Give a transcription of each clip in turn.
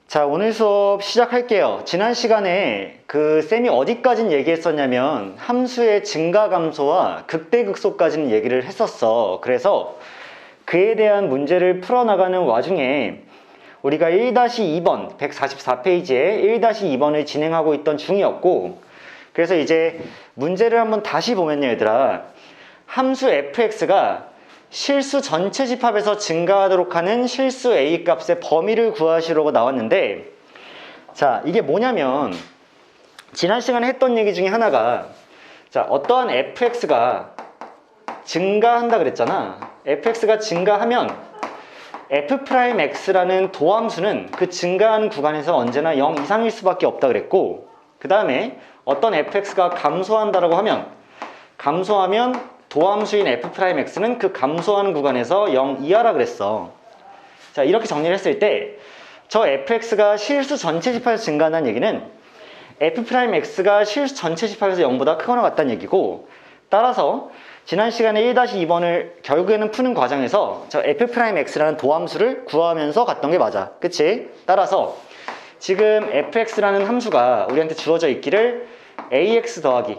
자, 오늘 수업 시작할게요. 지난 시간에 쌤이 어디까진 얘기했었냐면 함수의 증가 감소와 극대극소까지는 얘기를 했었어. 그래서 그에 대한 문제를 풀어나가는 와중에 우리가 1-2번 144페이지에 1-2번을 진행하고 있던 중이었고, 그래서 이제 문제를 한번 다시 보면요, 얘들아, 함수 fx가 실수 전체 집합에서 증가하도록 하는 실수 a 값의 범위를 구하시라고 나왔는데, 자, 이게 뭐냐면 지난 시간에 했던 얘기 중에 하나가, 자, 어떠한 fx가 증가한다 그랬잖아. fx가 증가하면 f'x라는 도함수는 그 증가하는 구간에서 언제나 0 이상일 수밖에 없다 그랬고, 그 다음에 어떤 fx가 감소한다라고 하면 도함수인 f'x는 그 감소하는 구간에서 0 이하라 그랬어. 자, 이렇게 정리를 했을 때 저 fx가 실수 전체 집합에서 증가한다는 얘기는 f'x가 실수 전체 집합에서 0보다 크거나 같다는 얘기고, 따라서 지난 시간에 1-2번을 결국에는 푸는 과정에서 저 f'x라는 도함수를 구하면서 갔던 게 맞아. 그치? 따라서 지금 fx라는 함수가 우리한테 주어져 있기를 ax 더하기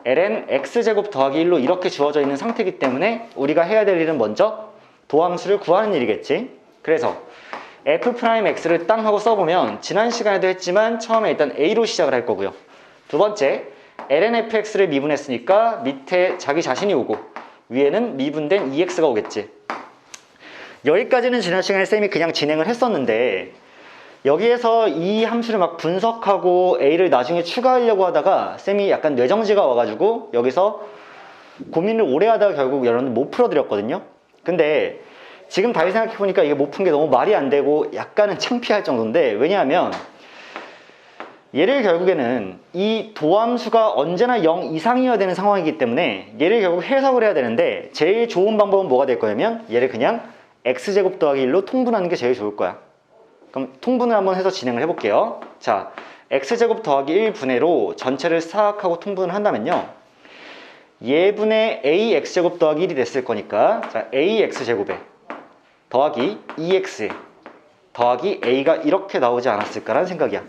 ln x제곱 더하기 1로 이렇게 주어져 있는 상태이기 때문에 우리가 해야 될 일은 먼저 도함수를 구하는 일이겠지. 그래서 f'x를 땅 하고 써보면 지난 시간에도 했지만 처음에 일단 a로 시작을 할 거고요. 두 번째, ln fx를 미분했으니까 밑에 자기 자신이 오고 위에는 미분된 ex가 오겠지. 여기까지는 지난 시간에 쌤이 그냥 진행을 했었는데, 여기에서 이 함수를 막 분석하고 a를 나중에 추가하려고 하다가 쌤이 약간 뇌정지가 와가지고 여기서 고민을 오래 하다가 결국 여러분들 못 풀어드렸거든요. 근데 지금 다시 생각해보니까 이게 못 푼 게 너무 말이 안 되고 약간은 창피할 정도인데, 왜냐하면 얘를 결국에는 이 도함수가 언제나 0 이상이어야 되는 상황이기 때문에 얘를 결국 해석을 해야 되는데, 제일 좋은 방법은 뭐가 될 거냐면 얘를 그냥 x제곱 더하기 1로 통분하는 게 제일 좋을 거야. 그럼 통분을 한번 해서 진행을 해볼게요. 자, x제곱 더하기 1분의로 전체를 싹 하고 통분을 한다면요, 얘분의 ax제곱 더하기 1이 됐을 거니까, 자, ax제곱에 더하기 2x 더하기 a가 이렇게 나오지 않았을까라는 생각이야.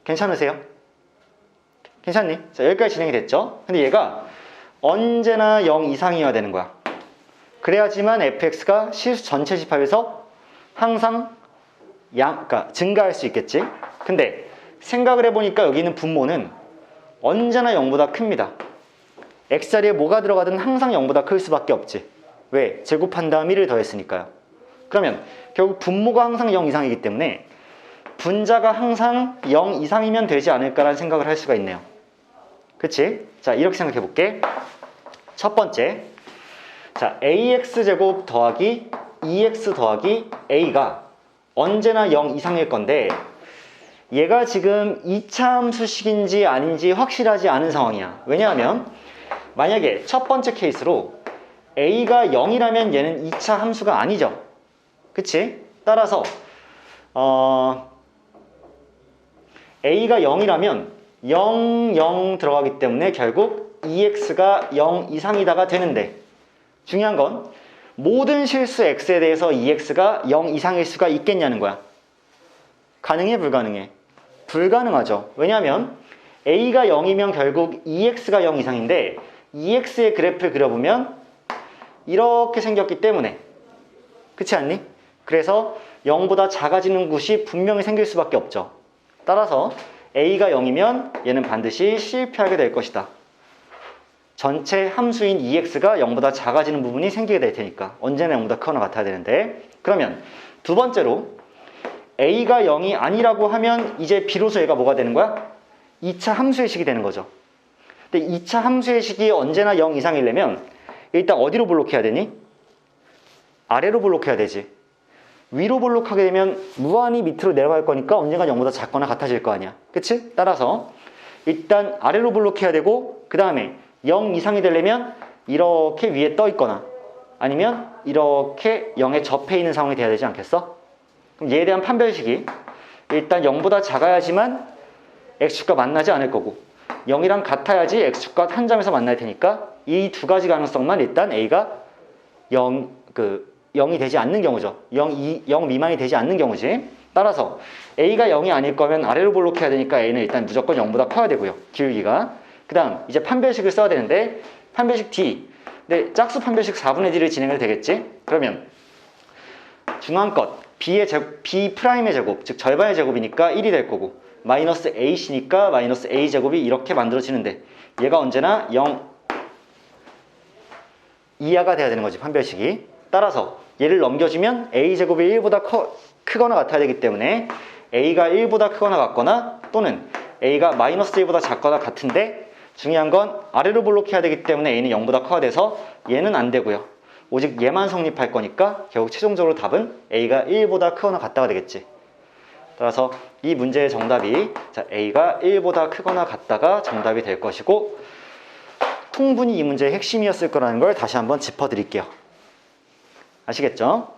괜찮으세요? 괜찮니? 자, 여기까지 진행이 됐죠? 근데 얘가 언제나 0 이상이어야 되는 거야. 그래야지만 fx가 실수 전체 집합에서 항상 그러니까 증가할 수 있겠지? 근데 생각을 해보니까 여기 있는 분모는 언제나 0보다 큽니다. x자리에 뭐가 들어가든 항상 0보다 클 수밖에 없지. 왜? 제곱한 다음 1을 더했으니까요. 그러면 결국 분모가 항상 0 이상이기 때문에 분자가 항상 0 이상이면 되지 않을까라는 생각을 할 수가 있네요. 그치? 자, 이렇게 생각해 볼게. 첫 번째, 자, ax제곱 더하기 2x 더하기 a가 언제나 0 이상일 건데, 얘가 지금 2차 함수식인지 아닌지 확실하지 않은 상황이야. 왜냐하면 만약에 첫 번째 케이스로 a가 0이라면 얘는 2차 함수가 아니죠. 그치? 따라서 a가 0이라면 0, 0 들어가기 때문에 결국 2x가 0 이상이다가 되는데, 중요한 건 모든 실수 x에 대해서 2x가 0 이상일 수가 있겠냐는 거야. 가능해? 불가능해? 불가능하죠. 왜냐하면 a가 0이면 결국 2x가 0 이상인데 2x의 그래프를 그려보면 이렇게 생겼기 때문에, 그렇지 않니? 그래서 0보다 작아지는 곳이 분명히 생길 수밖에 없죠. 따라서 a가 0이면 얘는 반드시 실패하게 될 것이다. 전체 함수인 2x가 0보다 작아지는 부분이 생기게 될 테니까 언제나 0보다 크거나 같아야 되는데, 그러면 두 번째로 a가 0이 아니라고 하면 이제 비로소 얘가 뭐가 되는 거야? 2차 함수의 식이 되는 거죠. 근데 2차 함수의 식이 언제나 0 이상이려면 일단 어디로 볼록해야 되니? 아래로 볼록해야 되지. 위로 볼록하게 되면 무한히 밑으로 내려갈 거니까 언젠가 0보다 작거나 같아질 거 아니야. 그치? 따라서 일단 아래로 볼록해야 되고, 그 다음에 0 이상이 되려면 이렇게 위에 떠 있거나 아니면 이렇게 0에 접해 있는 상황이 돼야 되지 않겠어? 그럼 얘에 대한 판별식이 일단 0보다 작아야지만 x축과 만나지 않을 거고, 0이랑 같아야지 x축과 한 점에서 만날 테니까 이 두 가지 가능성만 일단 a가 0이 되지 않는 경우죠. 0 미만이 되지 않는 경우지. 따라서 A가 0이 아닐 거면 아래로 볼록해야 되니까 A는 일단 무조건 0보다 커야 되고요. 기울기가. 그 다음 이제 판별식을 써야 되는데 판별식 D. 근데 짝수 판별식 4분의 D를 진행해도 되겠지? 그러면 중앙것 B 프라임의 제곱, 즉 절반의 제곱이니까 1이 될 거고 마이너스 A씨니까 마이너스 A제곱이 이렇게 만들어지는데 얘가 언제나 0 이하가 돼야 되는 거지, 판별식이. 따라서 얘를 넘겨주면 A제곱이 1보다 크거나 같아야 되기 때문에 A가 1보다 크거나 같거나 또는 A가 마이너스 1보다 작거나 같은데 중요한 건 아래로 볼록해야 되기 때문에 A는 0보다 커야 돼서 얘는 안 되고요. 오직 얘만 성립할 거니까 결국 최종적으로 답은 A가 1보다 크거나 같다가 되겠지. 따라서 이 문제의 정답이 자, A가 1보다 크거나 같다가 정답이 될 것이고 충분히 이 문제의 핵심이었을 거라는 걸 다시 한번 짚어드릴게요. 아시겠죠?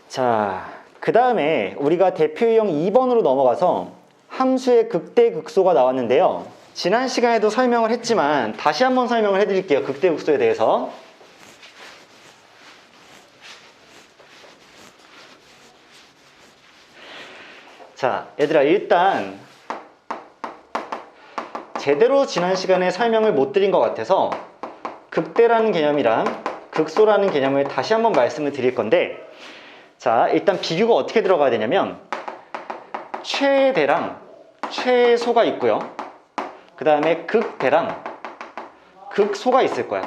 자, 그 다음에 우리가 대표 유형 2번으로 넘어가서 함수의 극대 극소가 나왔는데요. 지난 시간에도 설명을 했지만 다시 한번 설명을 해드릴게요. 극대 극소에 대해서. 자, 얘들아, 일단 제대로 지난 시간에 설명을 못 드린 것 같아서 극대라는 개념이랑 극소라는 개념을 다시 한번 말씀을 드릴 건데, 자, 일단 비교가 어떻게 들어가야 되냐면 최대랑 최소가 있고요. 그 다음에 극대랑 극소가 있을 거야.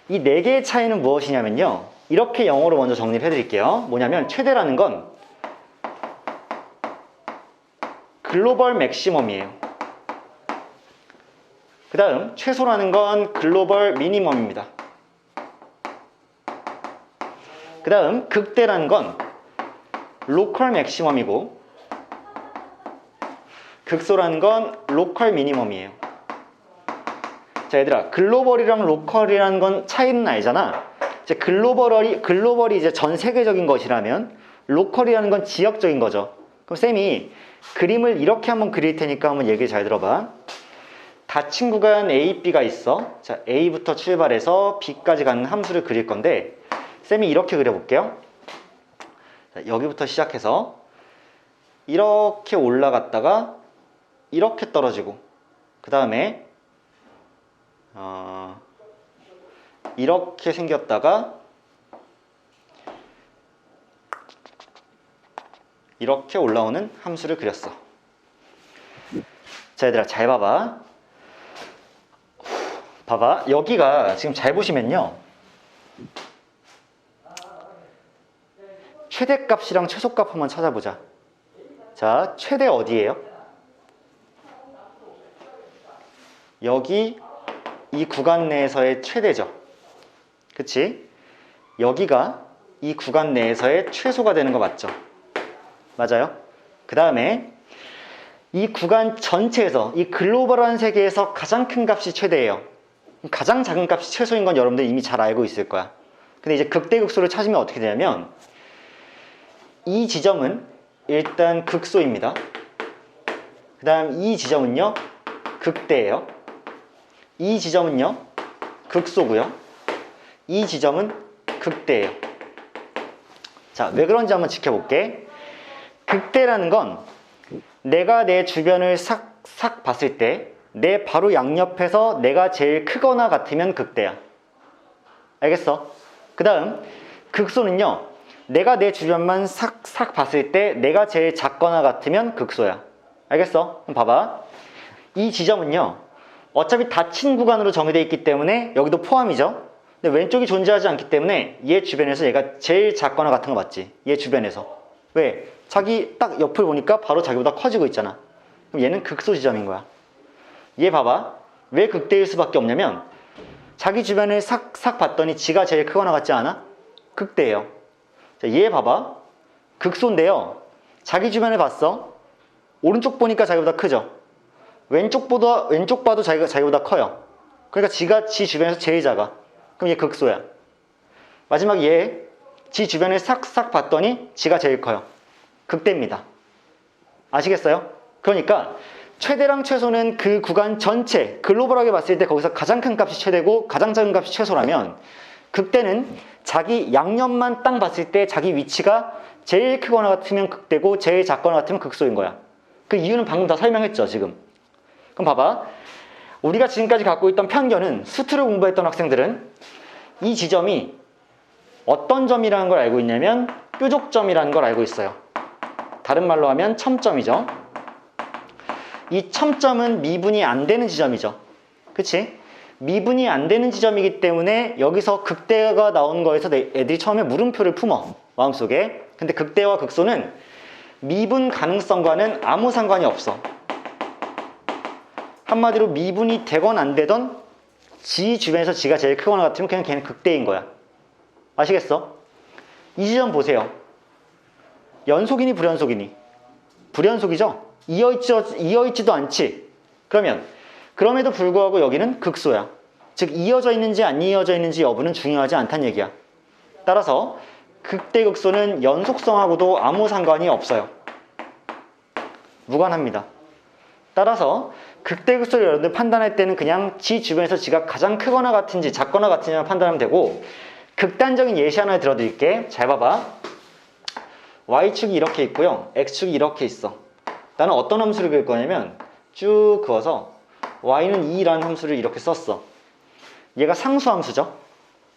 이 네 개의 차이는 무엇이냐면요, 이렇게 영어로 먼저 정리를 해드릴게요. 뭐냐면 최대라는 건 글로벌 맥시멈이에요. 그 다음 최소라는 건 글로벌 미니멈입니다. 그 다음 극대라는 건 로컬 맥시멈이고 극소라는 건 로컬 미니멈이에요. 자, 얘들아, 글로벌이랑 로컬이라는 건 차이는 알잖아. 이제 글로벌이 이제 전 세계적인 것이라면 로컬이라는 건 지역적인 거죠. 그럼 쌤이 그림을 이렇게 한번 그릴 테니까 한번 얘기 잘 들어봐. 닫힌 구간 A, B가 있어. 자, A부터 출발해서 B까지 가는 함수를 그릴 건데 쌤이 이렇게 그려볼게요. 자, 여기부터 시작해서 이렇게 올라갔다가 이렇게 떨어지고 그 다음에 이렇게 생겼다가 이렇게 올라오는 함수를 그렸어. 자, 얘들아, 잘 봐봐. 봐봐, 여기가 지금 잘 보시면요, 최대값이랑 최소값 한번 찾아보자. 자, 최대 어디예요? 여기 이 구간 내에서의 최대죠. 그치? 여기가 이 구간 내에서의 최소가 되는 거 맞죠? 맞아요? 그 다음에 이 구간 전체에서, 이 글로벌한 세계에서 가장 큰 값이 최대예요. 가장 작은 값이 최소인 건 여러분들 이미 잘 알고 있을 거야. 근데 이제 극대극소를 찾으면 어떻게 되냐면 이 지점은 일단 극소입니다. 그 다음 이 지점은요 극대예요. 이 지점은요 극소고요. 이 지점은 극대예요. 자, 왜 그런지 한번 지켜볼게. 극대라는 건 내가 내 주변을 싹 봤을 때 내 바로 양옆에서 내가 제일 크거나 같으면 극대야. 알겠어? 그 다음 극소는요, 내가 내 주변만 싹 봤을 때 내가 제일 작거나 같으면 극소야. 알겠어? 그럼 봐봐. 이 지점은요, 어차피 닫힌 구간으로 정의되어 있기 때문에 여기도 포함이죠. 근데 왼쪽이 존재하지 않기 때문에 얘 주변에서 얘가 제일 작거나 같은 거 맞지? 얘 주변에서. 왜? 자기 딱 옆을 보니까 바로 자기보다 커지고 있잖아. 그럼 얘는 극소 지점인 거야. 얘 봐봐. 왜 극대일 수밖에 없냐면 자기 주변을 싹 봤더니 지가 제일 크거나 같지 않아? 극대예요. 자, 얘 봐봐. 극소인데요, 자기 주변을 봤어. 오른쪽 보니까 자기보다 크죠. 왼쪽 봐도 자기보다 커요. 그러니까 지가 지 주변에서 제일 작아. 그럼 얘 극소야. 마지막 얘 지 주변을 싹 봤더니 지가 제일 커요. 극대입니다. 아시겠어요? 그러니까 최대랑 최소는 그 구간 전체 글로벌하게 봤을 때 거기서 가장 큰 값이 최대고 가장 작은 값이 최소라면 극대는 자기 양념만 딱 봤을 때 자기 위치가 제일 크거나 같으면 극대고 제일 작거나 같으면 극소인 거야. 그 이유는 방금 다 설명했죠, 지금. 그럼 봐봐. 우리가 지금까지 갖고 있던 편견은, 수트를 공부했던 학생들은 이 지점이 어떤 점이라는 걸 알고 있냐면 뾰족점이라는 걸 알고 있어요. 다른 말로 하면 첨점이죠. 이 첨점은 미분이 안 되는 지점이죠. 그치? 미분이 안 되는 지점이기 때문에 여기서 극대가 나온 거에서 애들이 처음에 물음표를 품어, 마음속에. 근데 극대와 극소는 미분 가능성과는 아무 상관이 없어. 한마디로 미분이 되건 안 되던 지 주변에서 지가 제일 크거나 같으면 그냥 걔는 극대인 거야. 아시겠어? 이 지점 보세요. 연속이니 불연속이니? 불연속이죠? 이어있지도 않지? 그럼에도 불구하고 여기는 극소야. 즉 이어져 있는지 안 이어져 있는지 여부는 중요하지 않다는 얘기야. 따라서 극대 극소는 연속성하고도 아무 상관이 없어요. 무관합니다. 따라서 극대 극소를 여러분들 판단할 때는 그냥 지 주변에서 지가 가장 크거나 같은지 작거나 같은지만 판단하면 되고, 극단적인 예시 하나 들어드릴게. 잘 봐봐. y축이 이렇게 있고요, x축이 이렇게 있어. 나는 어떤 함수를 그릴 거냐면 쭉 그어서 y는 2라는 함수를 이렇게 썼어. 얘가 상수함수죠.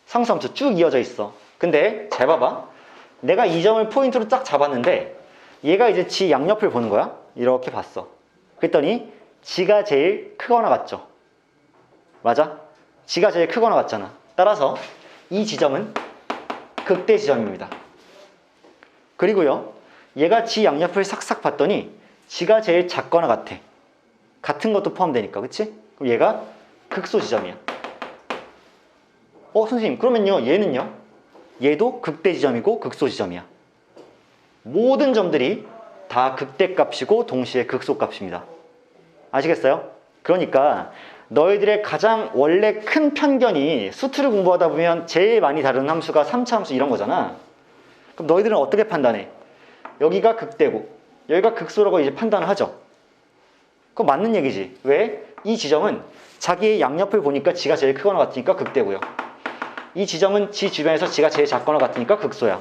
상수함수 쭉 이어져 있어. 근데 잘 봐봐. 내가 이 점을 포인트로 딱 잡았는데 얘가 이제 지 양옆을 보는 거야. 이렇게 봤어. 그랬더니 지가 제일 크거나 같죠. 맞아? 지가 제일 크거나 같잖아. 따라서 이 지점은 극대 지점입니다. 그리고요, 얘가 지 양옆을 싹싹 봤더니 지가 제일 작거나 같아. 같은 것도 포함되니까, 그치? 그럼 얘가 극소 지점이야. 선생님, 그러면요, 얘는요? 얘도 극대 지점이고 극소 지점이야. 모든 점들이 다 극대 값이고 동시에 극소 값입니다. 아시겠어요? 그러니까 너희들의 가장 원래 큰 편견이, 수트를 공부하다 보면 제일 많이 다루는 함수가 3차 함수 이런 거잖아. 그럼 너희들은 어떻게 판단해? 여기가 극대고 여기가 극소라고 이제 판단을 하죠. 그거 맞는 얘기지. 왜? 이 지점은 자기의 양옆을 보니까 지가 제일 크거나 같으니까 극대고요. 이 지점은 지 주변에서 지가 제일 작거나 같으니까 극소야.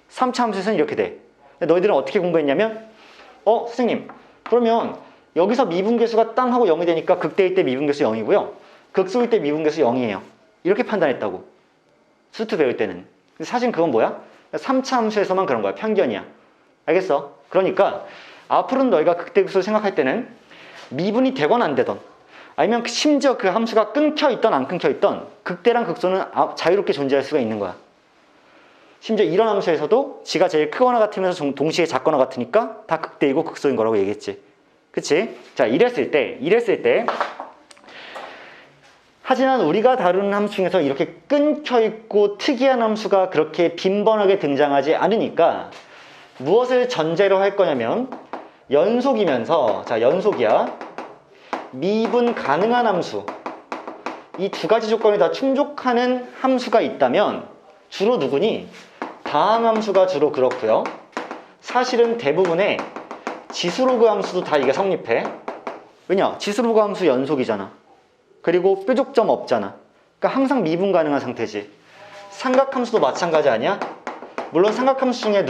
3차 함수에서는 이렇게 돼. 근데 너희들은 어떻게 공부했냐면, 선생님, 그러면 여기서 미분계수가 땅 하고 0이 되니까 극대일 때 미분계수 0이고요. 극소일 때 미분계수 0이에요. 이렇게 판단했다고. 수트 배울 때는. 근데 사실 그건 뭐야? 3차 함수에서만 그런 거야. 편견이야. 알겠어? 그러니까 앞으로는 너희가 극대 극소를 생각할 때는 미분이 되건 안 되던, 아니면 심지어 그 함수가 끊겨 있던 안 끊겨 있던, 극대랑 극소는 자유롭게 존재할 수가 있는 거야. 심지어 이런 함수에서도 지가 제일 크거나 같으면서 동시에 작거나 같으니까 다 극대이고 극소인 거라고 얘기했지. 그치? 자, 이랬을 때 하지만 우리가 다루는 함수 중에서 이렇게 끊겨 있고 특이한 함수가 그렇게 빈번하게 등장하지 않으니까 무엇을 전제로 할 거냐면, 연속이면서, 자, 연속이야, 미분 가능한 함수, 이 두 가지 조건이 다 충족하는 함수가 있다면 주로 누구니? 다항함수가 주로 그렇고요. 사실은 대부분의 지수로그 함수도 다 이게 성립해. 왜냐? 지수로그 함수 연속이잖아. 그리고 뾰족점 없잖아. 그러니까 항상 미분 가능한 상태지. 삼각함수도 마찬가지 아니야? 물론 삼각함수 중에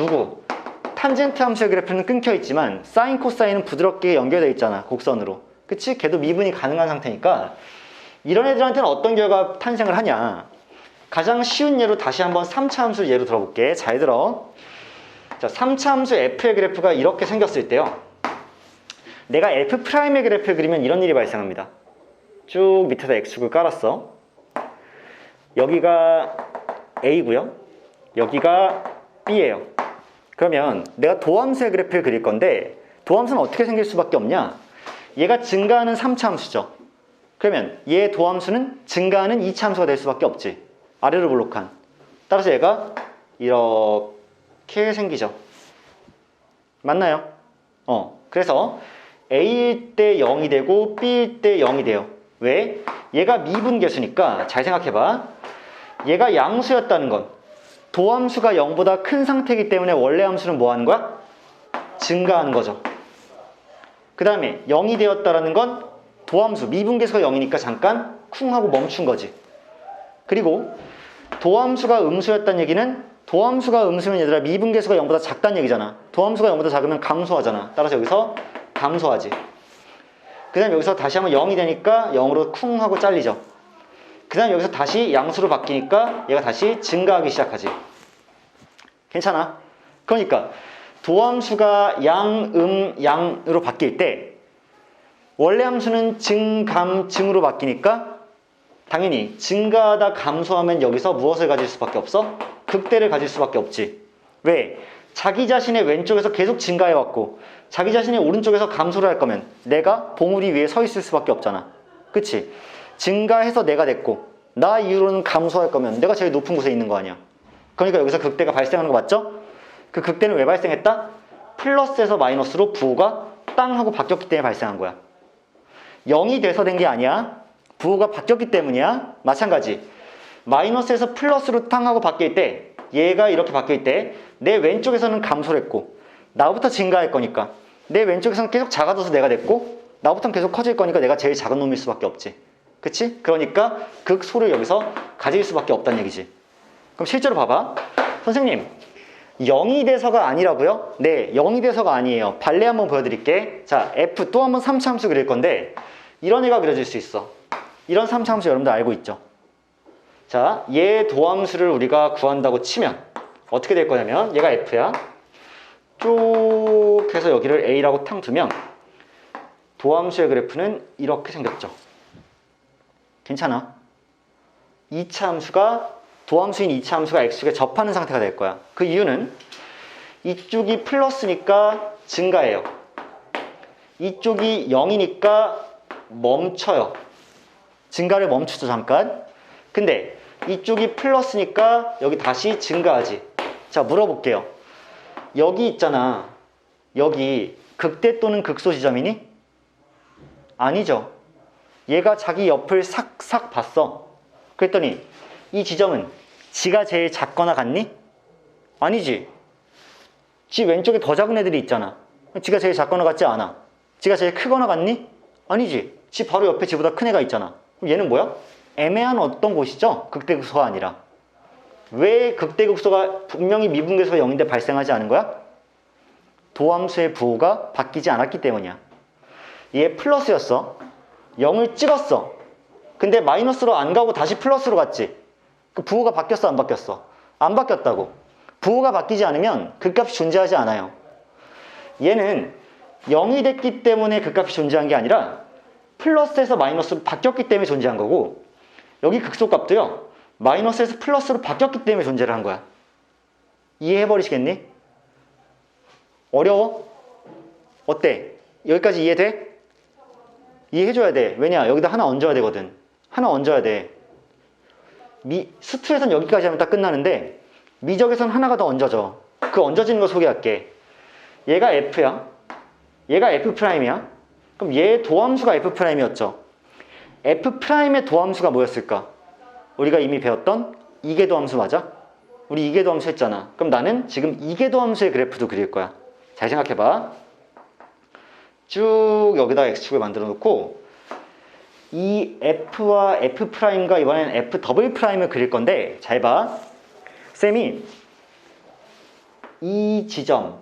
탄젠트 함수의 그래프는 끊겨 있지만 사인, 코사인은 부드럽게 연결되어 있잖아, 곡선으로. 그치? 걔도 미분이 가능한 상태니까 이런 애들한테는 어떤 결과가 탄생을 하냐. 가장 쉬운 예로 다시 한번 3차 함수 예로 들어볼게. 잘 들어. 자, 3차 함수 f의 그래프가 이렇게 생겼을 때요, 내가 f'의 그래프를 그리면 이런 일이 발생합니다. 쭉 밑에다 x축을 깔았어. 여기가 a고요, 여기가 b예요. 그러면 내가 도함수의 그래프를 그릴 건데 도함수는 어떻게 생길 수밖에 없냐? 얘가 증가하는 3차 함수죠. 그러면 얘 도함수는 증가하는 2차 함수가 될 수밖에 없지. 아래로 볼록한. 따라서 얘가 이렇게 생기죠. 맞나요? 그래서 A일 때 0이 되고 B일 때 0이 돼요. 왜? 얘가 미분계수니까. 잘 생각해봐. 얘가 양수였다는 건 도함수가 0보다 큰 상태이기 때문에 원래 함수는 뭐 하는 거야? 증가하는 거죠. 그 다음에 0이 되었다는 건 도함수, 미분계수가 0이니까 잠깐 쿵 하고 멈춘 거지. 그리고 도함수가 음수였다는 얘기는 도함수가 음수면 얘들아 미분계수가 0보다 작다는 얘기잖아. 도함수가 0보다 작으면 감소하잖아. 따라서 여기서 감소하지. 그 다음 여기서 다시 한번 0이 되니까 0으로 쿵 하고 잘리죠. 그 다음 여기서 다시 양수로 바뀌니까 얘가 다시 증가하기 시작하지. 괜찮아? 그러니까 도함수가 양으로 바뀔 때 원래 함수는 증감증으로 바뀌니까 당연히 증가하다 감소하면 여기서 무엇을 가질 수밖에 없어? 극대를 가질 수밖에 없지. 왜? 자기 자신의 왼쪽에서 계속 증가해왔고 자기 자신의 오른쪽에서 감소를 할 거면 내가 봉우리 위에 서 있을 수밖에 없잖아. 그치? 증가해서 내가 됐고 나 이후로는 감소할 거면 내가 제일 높은 곳에 있는 거 아니야. 그러니까 여기서 극대가 발생하는 거 맞죠? 그 극대는 왜 발생했다? 플러스에서 마이너스로 부호가 땅 하고 바뀌었기 때문에 발생한 거야. 0이 돼서 된 게 아니야. 부호가 바뀌었기 때문이야. 마찬가지. 마이너스에서 플러스로 땅 하고 바뀔 때 얘가 이렇게 바뀔 때 내 왼쪽에서는 감소를 했고 나부터 증가할 거니까 내 왼쪽에서는 계속 작아져서 내가 됐고 나부터는 계속 커질 거니까 내가 제일 작은 놈일 수밖에 없지. 그치? 그러니까 극소를 여기서 가질 수밖에 없다는 얘기지. 그럼 실제로 봐봐. 선생님 0이 돼서가 아니라고요? 네, 0이 돼서가 아니에요. 발레 한번 보여드릴게. 자, F 또 한번 3차 함수 그릴 건데 이런 애가 그려질 수 있어. 이런 3차 함수 여러분들 알고 있죠? 자, 얘 도함수를 우리가 구한다고 치면 어떻게 될 거냐면 얘가 F야. 쭉 해서 여기를 A라고 탕 두면 도함수의 그래프는 이렇게 생겼죠. 괜찮아? 2차 함수가 도함수인 2차 함수가 X축에 접하는 상태가 될 거야. 그 이유는 이쪽이 플러스니까 증가해요. 이쪽이 0이니까 멈춰요. 증가를 멈추죠, 잠깐. 근데 이쪽이 플러스니까 여기 다시 증가하지. 자, 물어볼게요. 여기 있잖아. 여기 극대 또는 극소 지점이니? 아니죠. 얘가 자기 옆을 싹싹 봤어. 그랬더니 이 지점은 지가 제일 작거나 같니? 아니지. 지 왼쪽에 더 작은 애들이 있잖아. 지가 제일 작거나 같지 않아. 지가 제일 크거나 같니? 아니지. 지 바로 옆에 지보다 큰 애가 있잖아. 그럼 얘는 뭐야? 애매한 어떤 곳이죠? 극대극소가 아니라. 왜 극대극소가 분명히 미분계수가 0인데 발생하지 않은 거야? 도함수의 부호가 바뀌지 않았기 때문이야. 얘 플러스였어. 0을 찍었어. 근데 마이너스로 안 가고 다시 플러스로 갔지. 그 부호가 바뀌었어, 안 바뀌었어? 안 바뀌었다고. 부호가 바뀌지 않으면 극값이 존재하지 않아요. 얘는 0이 됐기 때문에 극값이 존재한 게 아니라 플러스에서 마이너스로 바뀌었기 때문에 존재한 거고 여기 극소값도요. 마이너스에서 플러스로 바뀌었기 때문에 존재를 한 거야. 이해해버리시겠니? 어려워? 어때? 여기까지 이해돼? 이해해줘야 돼. 왜냐? 여기다 하나 얹어야 되거든. 하나 얹어야 돼. 수투에선 여기까지 하면 딱 끝나는데 미적에선 하나가 더 얹어져. 그 얹어지는 거 소개할게. 얘가 F야. 얘가 F'이야. 그럼 얘 도함수가 F'이었죠. F'의 도함수가 뭐였을까? 우리가 이미 배웠던 이계도함수 맞아? 우리 이계도함수 했잖아. 그럼 나는 지금 이계도함수의 그래프도 그릴 거야. 잘 생각해봐. 쭉 여기다 X축을 만들어 놓고 이 F와 F'과 이번엔 F'을 그릴 건데 잘 봐. 쌤이 이 지점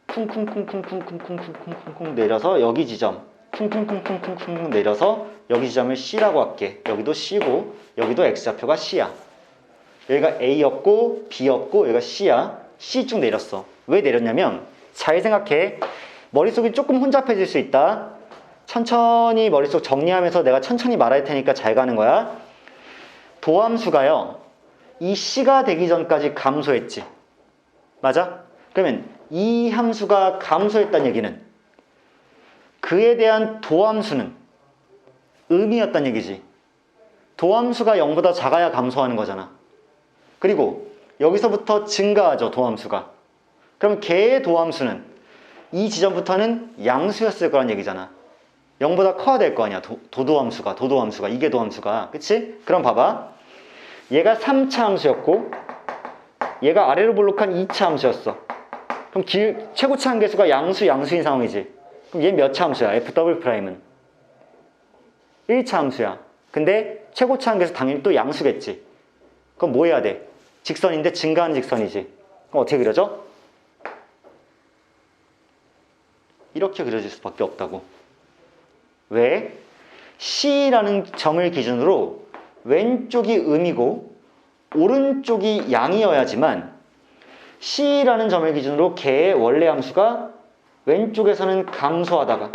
쿵쿵쿵쿵쿵쿵쿵쿵쿵쿵 내려서 여기 지점 쿵쿵쿵쿵쿵쿵 내려서 여기 지점을 C라고 할게. 여기도 C고 여기도 X좌표가 C야. 여기가 A였고 B였고 여기가 C야. C 쭉 내렸어. 왜 내렸냐면 잘 생각해. 머릿속이 조금 혼잡해질 수 있다. 천천히 머릿속 정리하면서 내가 천천히 말할 테니까 잘 가는 거야. 도함수가요. 이 C가 되기 전까지 감소했지. 맞아? 그러면 이 함수가 감소했다는 얘기는 그에 대한 도함수는 음이었다는 얘기지. 도함수가 0보다 작아야 감소하는 거잖아. 그리고 여기서부터 증가하죠. 도함수가. 그럼 걔의 도함수는 이 지점부터는 양수였을 거란 얘기잖아. 0보다 커야 될 거 아니야. 도도함수가 이계도함수가. 그치? 그럼 봐봐. 얘가 3차 함수였고 얘가 아래로 볼록한 2차 함수였어. 그럼 최고차 한계수가 양수인 상황이지. 그럼 얘 몇 차 함수야? F'은 1차 함수야. 근데 최고차 한계수 당연히 또 양수겠지. 그럼 뭐 해야 돼? 직선인데 증가하는 직선이지. 그럼 어떻게 그려져? 이렇게 그려질 수밖에 없다고. 왜? C라는 점을 기준으로 왼쪽이 음이고 오른쪽이 양이어야지만 C라는 점을 기준으로 걔의 원래 함수가 왼쪽에서는 감소하다가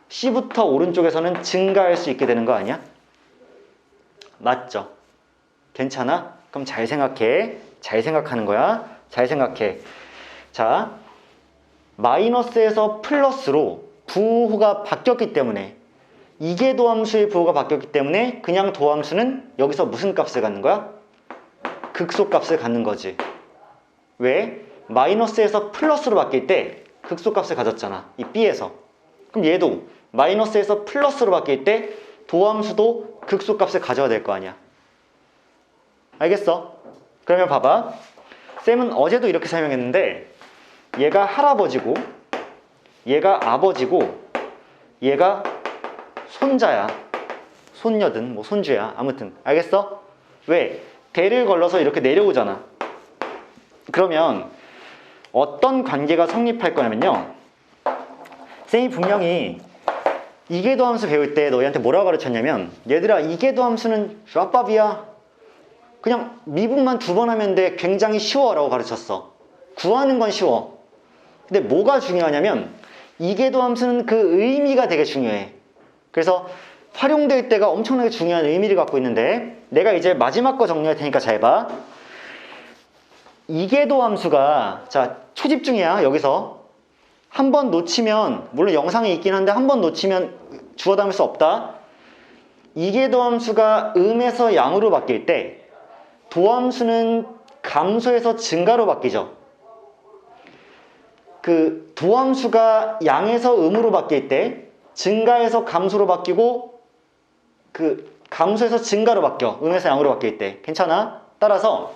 C부터 오른쪽에서는 증가할 수 있게 되는 거 아니야? 맞죠? 괜찮아? 그럼 잘 생각해. 잘 생각하는 거야. 잘 생각해. 자, 마이너스에서 플러스로 부호가 바뀌었기 때문에 이계도함수의 부호가 바뀌었기 때문에 그냥 도함수는 여기서 무슨 값을 갖는 거야? 극소값을 갖는 거지. 왜? 마이너스에서 플러스로 바뀔 때 극소값을 가졌잖아. 이 B에서. 그럼 얘도 마이너스에서 플러스로 바뀔 때 도함수도 극소값을 가져야 될 거 아니야. 알겠어? 그러면 봐봐. 쌤은 어제도 이렇게 설명했는데 얘가 할아버지고 얘가 아버지고 얘가 손자야. 손녀든 뭐 손주야. 아무튼 알겠어? 왜? 대를 걸러서 이렇게 내려오잖아. 그러면 어떤 관계가 성립할 거냐면요. 쌤이 분명히 이계도함수 배울 때 너희한테 뭐라고 가르쳤냐면 얘들아 이계도함수는 락밥이야. 그냥 미분만 2번 하면 돼. 굉장히 쉬워 라고 가르쳤어. 구하는 건 쉬워. 근데 뭐가 중요하냐면 이계도함수는 그 의미가 되게 중요해. 그래서 활용될 때가 엄청나게 중요한 의미를 갖고 있는데 내가 이제 마지막 거 정리할 테니까 잘 봐. 이계도함수가 자 초집중이야. 여기서 한 번 놓치면 물론 영상에 있긴 한데 한 번 놓치면 주워 담을 수 없다. 이계도함수가 음에서 양으로 바뀔 때 도함수는 감소에서 증가로 바뀌죠. 그 도함수가 양에서 음으로 바뀔 때 증가에서 감소로 바뀌고 그 감소에서 증가로 바뀌어. 음에서 양으로 바뀔 때. 괜찮아? 따라서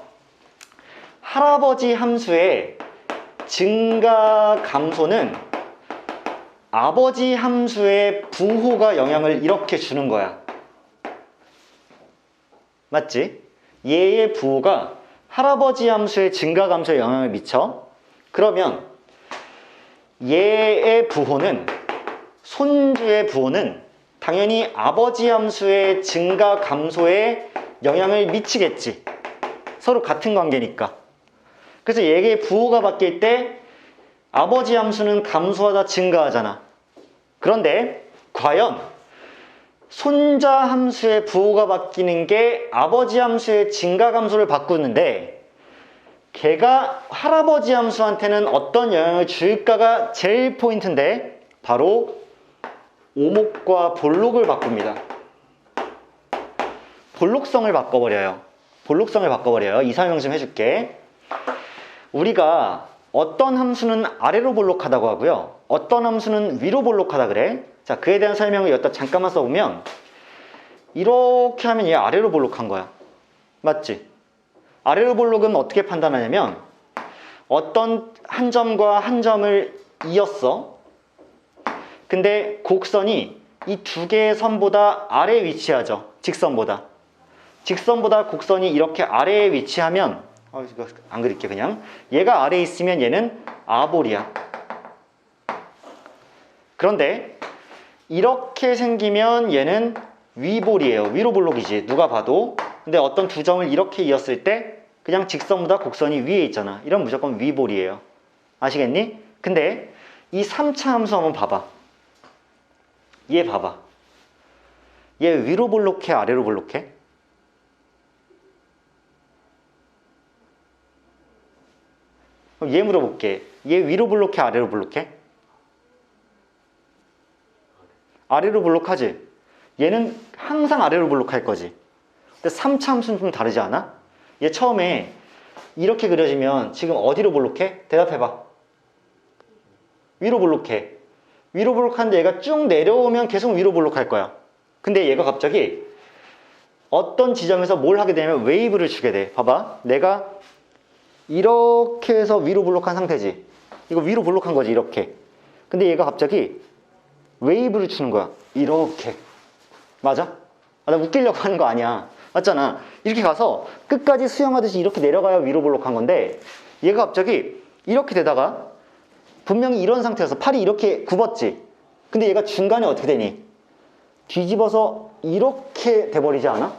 할아버지 함수의 증가 감소는 아버지 함수의 부호가 영향을 이렇게 주는 거야. 맞지? 얘의 부호가 할아버지 함수의 증가 감소에 영향을 미쳐. 그러면 얘의 부호는 손주의 부호는 당연히 아버지 함수의 증가 감소에 영향을 미치겠지. 서로 같은 관계니까. 그래서 얘의 부호가 바뀔 때 아버지 함수는 감소하다 증가하잖아. 그런데 과연 손자 함수의 부호가 바뀌는 게 아버지 함수의 증가 감소를 바꾸는데 걔가 할아버지 함수한테는 어떤 영향을 줄까가 제일 포인트인데 바로 오목과 볼록을 바꿉니다. 볼록성을 바꿔버려요. 볼록성을 바꿔버려요. 이 설명 좀 해줄게. 우리가 어떤 함수는 아래로 볼록하다고 하고요. 어떤 함수는 위로 볼록하다 그래. 자, 그에 대한 설명을 여기다 잠깐만 써보면 이렇게 하면 얘 아래로 볼록한 거야. 맞지? 아래로 볼록은 어떻게 판단하냐면 어떤 한 점과 한 점을 이었어. 근데 곡선이 이 두 개의 선보다 아래에 위치하죠. 직선보다. 직선보다 곡선이 이렇게 아래에 위치하면 이거 안 그릴게 그냥. 얘가 아래에 있으면 얘는 아볼이야. 그런데 이렇게 생기면 얘는 위볼이에요. 위로 볼록이지. 누가 봐도. 근데 어떤 두 점을 이렇게 이었을 때 그냥 직선보다 곡선이 위에 있잖아. 이런 무조건 위볼이에요. 아시겠니? 근데 이 3차 함수 한번 봐봐. 얘 봐봐. 얘 위로 볼록해? 아래로 볼록해? 그럼 얘 물어볼게. 얘 위로 볼록해? 아래로 볼록해? 아래로 볼록하지? 얘는 항상 아래로 볼록할 거지. 근데 3차 함수는 좀 다르지 않아? 얘 처음에 이렇게 그려지면 지금 어디로 볼록해? 대답해봐. 위로 볼록해. 위로 볼록한데 얘가 쭉 내려오면 계속 위로 볼록할 거야. 근데 얘가 갑자기 어떤 지점에서 뭘 하게 되냐면 웨이브를 주게 돼. 봐봐. 내가 이렇게 해서 위로 볼록한 상태지. 이거 위로 볼록한 거지. 이렇게. 근데 얘가 갑자기 웨이브를 주는 거야. 이렇게. 맞아? 나 웃기려고 하는 거 아니야. 맞잖아. 이렇게 가서 끝까지 수영하듯이 이렇게 내려가야 위로 볼록한 건데 얘가 갑자기 이렇게 되다가 분명히 이런 상태여서 팔이 이렇게 굽었지. 근데 얘가 중간에 어떻게 되니? 뒤집어서 이렇게 돼버리지 않아?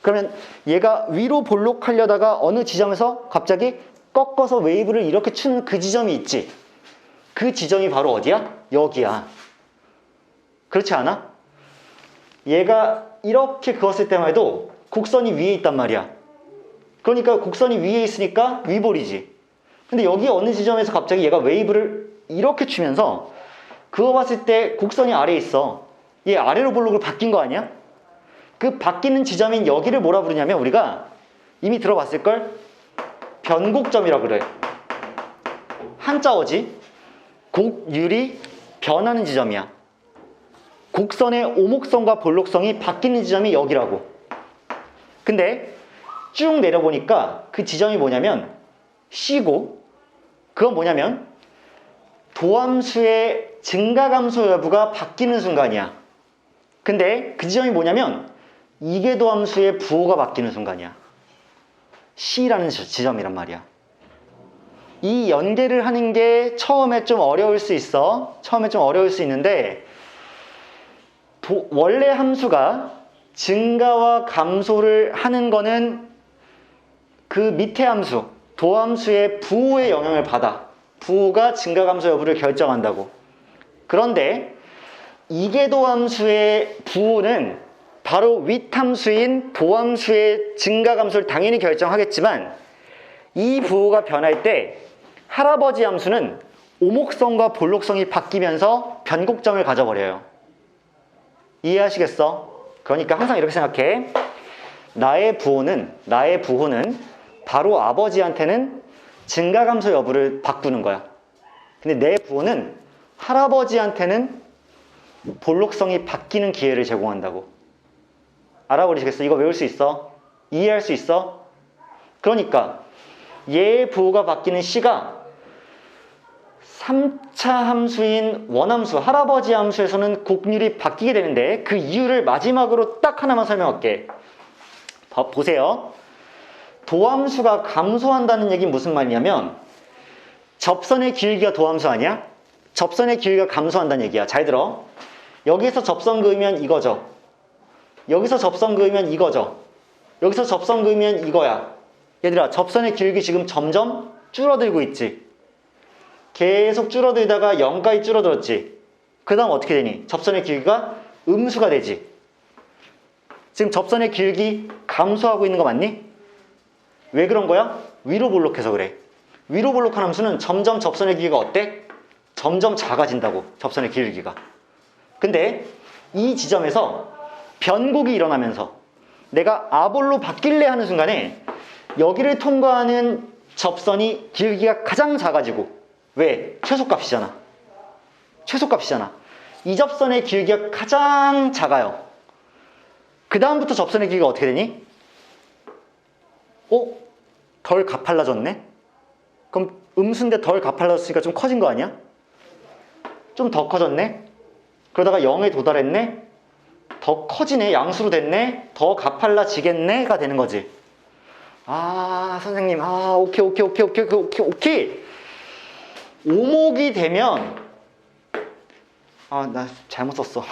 그러면 얘가 위로 볼록하려다가 어느 지점에서 갑자기 꺾어서 웨이브를 이렇게 추는 그 지점이 있지. 그 지점이 바로 어디야? 여기야. 그렇지 않아? 얘가 이렇게 그었을 때만 해도 곡선이 위에 있단 말이야. 그러니까 곡선이 위에 있으니까 위볼이지. 근데 여기 어느 지점에서 갑자기 얘가 웨이브를 이렇게 추면서 그어봤을 때 곡선이 아래에 있어. 얘 아래로 볼록을 바뀐 거 아니야? 그 바뀌는 지점인 여기를 뭐라 부르냐면 우리가 이미 들어봤을걸? 변곡점이라고 그래. 한자어지. 곡률이 변하는 지점이야. 곡선의 오목성과 볼록성이 바뀌는 지점이 여기라고. 근데 쭉 내려보니까 그 지점이 뭐냐면 C고, 그건 뭐냐면 도함수의 증가감소 여부가 바뀌는 순간이야. 근데 그 지점이 뭐냐면 이계도함수의 부호가 바뀌는 순간이야. C라는 지점이란 말이야. 이 연계를 하는 게 처음에 좀 어려울 수 있어. 처음에 좀 어려울 수 있는데 원래 함수가 증가와 감소를 하는 거는 그 밑에 함수, 도함수의 부호의 영향을 받아. 부호가 증가 감소 여부를 결정한다고. 그런데 이계도함수의 부호는 바로 윗함수인 도함수의 증가 감소를 당연히 결정하겠지만 이 부호가 변할 때 할아버지 함수는 오목성과 볼록성이 바뀌면서 변곡점을 가져버려요. 이해하시겠어? 그러니까 항상 이렇게 생각해. 나의 부호는 바로 아버지한테는 증가감소 여부를 바꾸는 거야. 근데 내 부호는 할아버지한테는 볼록성이 바뀌는 기회를 제공한다고. 알아버리시겠어? 이거 외울 수 있어? 이해할 수 있어? 그러니까 얘의 부호가 바뀌는 C가 3차 함수인 원함수, 할아버지 함수에서는 곡률이 바뀌게 되는데 그 이유를 마지막으로 딱 하나만 설명할게. 보세요. 도함수가 감소한다는 얘기는 무슨 말이냐면 접선의 길이가 도함수 아니야? 접선의 길이가 감소한다는 얘기야. 잘 들어. 여기서 접선 그으면 이거죠. 여기서 접선 그으면 이거죠. 여기서 접선 그으면 이거야. 얘들아, 접선의 길이 지금 점점 줄어들고 있지. 계속 줄어들다가 0까지 줄어들었지. 그 다음 어떻게 되니? 접선의 길이가 음수가 되지. 지금 접선의 길이 감소하고 있는 거 맞니? 왜 그런 거야? 위로 볼록해서 그래. 위로 볼록한 함수는 점점 접선의 길이가 어때? 점점 작아진다고. 접선의 길이가. 근데 이 지점에서 변곡이 일어나면서 내가 아볼로 바뀔래 하는 순간에 여기를 통과하는 접선이 길이가 가장 작아지고, 왜? 최소값이잖아. 최소값이잖아. 이 접선의 길이가 가장 작아요. 그 다음부터 접선의 길이가 어떻게 되니? 덜 가팔라졌네? 그럼 음수인데 덜 가팔라졌으니까 좀 커진 거 아니야? 좀 더 커졌네? 그러다가 0에 도달했네? 더 커지네? 양수로 됐네? 더 가팔라지겠네? 가 되는 거지. 아, 선생님, 오케이. 오목이 되면, 나 잘못 썼어.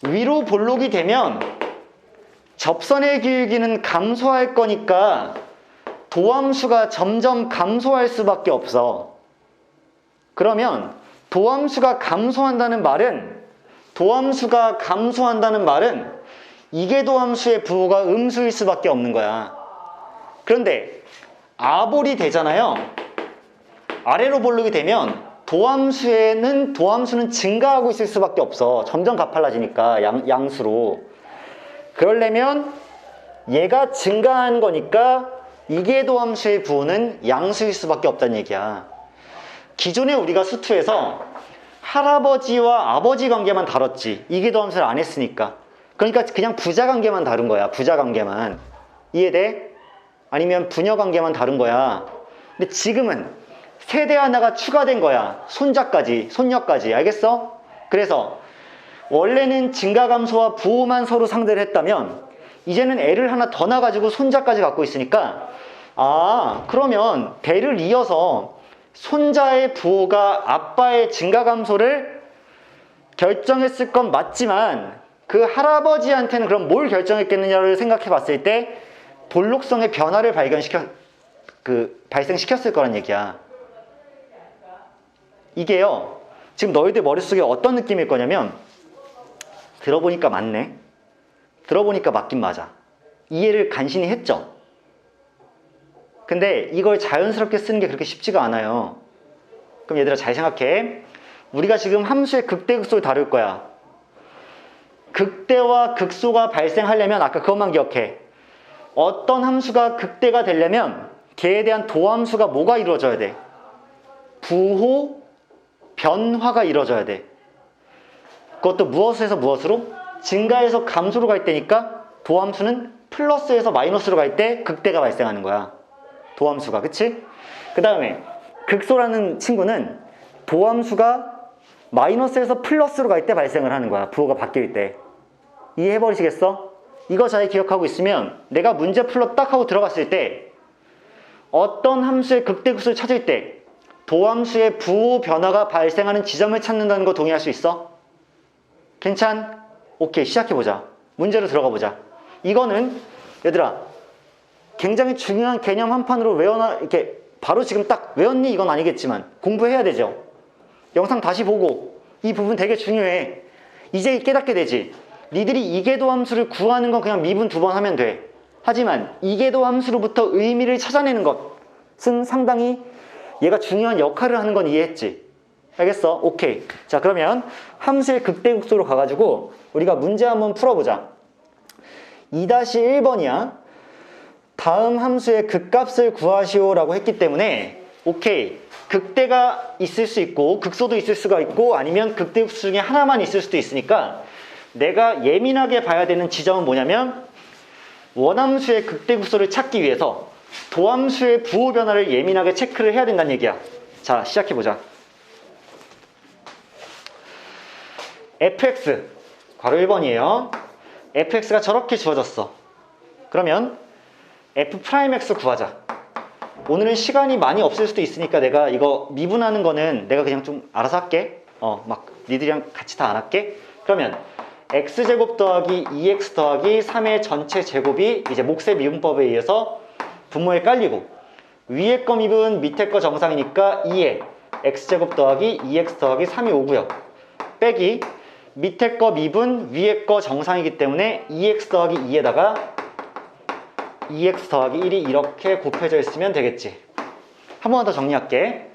위로 볼록이 되면 접선의 길이는 감소할 거니까 도함수가 점점 감소할 수밖에 없어. 그러면 도함수가 감소한다는 말은 이계도함수의 부호가 음수일 수밖에 없는 거야. 그런데 아볼이 되잖아요. 아래로 볼록이 되면 도함수는 증가하고 있을 수밖에 없어. 점점 가팔라지니까 양수로. 그러려면 얘가 증가한 거니까 이계도함수의 부호는 양수일 수밖에 없다는 얘기야. 기존에 우리가 수투에서 할아버지와 아버지 관계만 다뤘지. 이계도함수를 안 했으니까. 그러니까 그냥 부자 관계만 다룬 거야. 부자 관계만. 이해돼? 아니면 부녀 관계만 다룬 거야. 근데 지금은 세대 하나가 추가된 거야. 손자까지, 손녀까지. 알겠어? 그래서 원래는 증가감소와 부호만 서로 상대를 했다면 이제는 애를 하나 더 낳아가지고 손자까지 갖고 있으니까 그러면 대를 이어서 손자의 부호가 아빠의 증가 감소를 결정했을 건 맞지만 그 할아버지한테는 그럼 뭘 결정했겠느냐를 생각해 봤을 때 볼록성의 변화를 발생시켰을 거란 얘기야. 이게요, 지금 너희들 머릿속에 어떤 느낌일 거냐면, 들어보니까 맞네, 들어보니까 맞긴 맞아, 이해를 간신히 했죠. 근데 이걸 자연스럽게 쓰는 게 그렇게 쉽지가 않아요. 그럼 얘들아 잘 생각해. 우리가 지금 함수의 극대 극소를 다룰 거야. 극대와 극소가 발생하려면 아까 그것만 기억해. 어떤 함수가 극대가 되려면 걔에 대한 도함수가 뭐가 이루어져야 돼? 부호, 변화가 이루어져야 돼. 그것도 무엇에서 무엇으로? 증가에서 감소로 갈 때니까 도함수는 플러스에서 마이너스로 갈 때 극대가 발생하는 거야. 도함수가, 그치? 그 다음에 극소라는 친구는 도함수가 마이너스에서 플러스로 갈 때 발생을 하는 거야. 부호가 바뀔 때. 이해해버리시겠어? 이거 잘 기억하고 있으면 내가 문제 풀러 딱 하고 들어갔을 때 어떤 함수의 극대극소를 찾을 때 도함수의 부호 변화가 발생하는 지점을 찾는다는 거 동의할 수 있어? 괜찮? 오케이, 시작해보자. 문제로 들어가보자. 이거는 얘들아 굉장히 중요한 개념 한 판으로 외워놔. 이렇게 바로 지금 딱 외웠니? 이건 아니겠지만 공부해야 되죠. 영상 다시 보고 이 부분 되게 중요해. 이제 깨닫게 되지. 니들이 이계도 함수를 구하는 건 그냥 미분 2번 하면 돼. 하지만 이계도 함수로부터 의미를 찾아내는 것은 상당히 얘가 중요한 역할을 하는 건 이해했지? 알겠어? 오케이. 자, 그러면 함수의 극대극소로 가가지고 우리가 문제 한번 풀어보자. 2-1번이야. 다음 함수의 극값을 구하시오 라고 했기 때문에 오케이, 극대가 있을 수 있고 극소도 있을 수가 있고 아니면 극대극소 중에 하나만 있을 수도 있으니까 내가 예민하게 봐야 되는 지점은 뭐냐면 원함수의 극대극소를 찾기 위해서 도함수의 부호 변화를 예민하게 체크를 해야 된다는 얘기야. 자, 시작해보자. fx 괄호 1번이에요 fx가 저렇게 주어졌어. 그러면 f'x 구하자. 오늘은 시간이 많이 없을 수도 있으니까 내가 이거 미분하는 거는 내가 그냥 좀 알아서 할게. 막 니들이랑 같이 다 안 할게. 그러면 x제곱 더하기 2x 더하기 3의 전체 제곱이 이제 몫의 미분법에 의해서 분모에 깔리고 위에 거 미분 밑에 거 정상이니까 2에 x제곱 더하기 2x 더하기 3이 오고요. 빼기 밑에 거 미분 위에 거 정상이기 때문에 2x 더하기 2에다가 2x 더하기 1이 이렇게 곱해져 있으면 되겠지. 한 번 더 정리할게.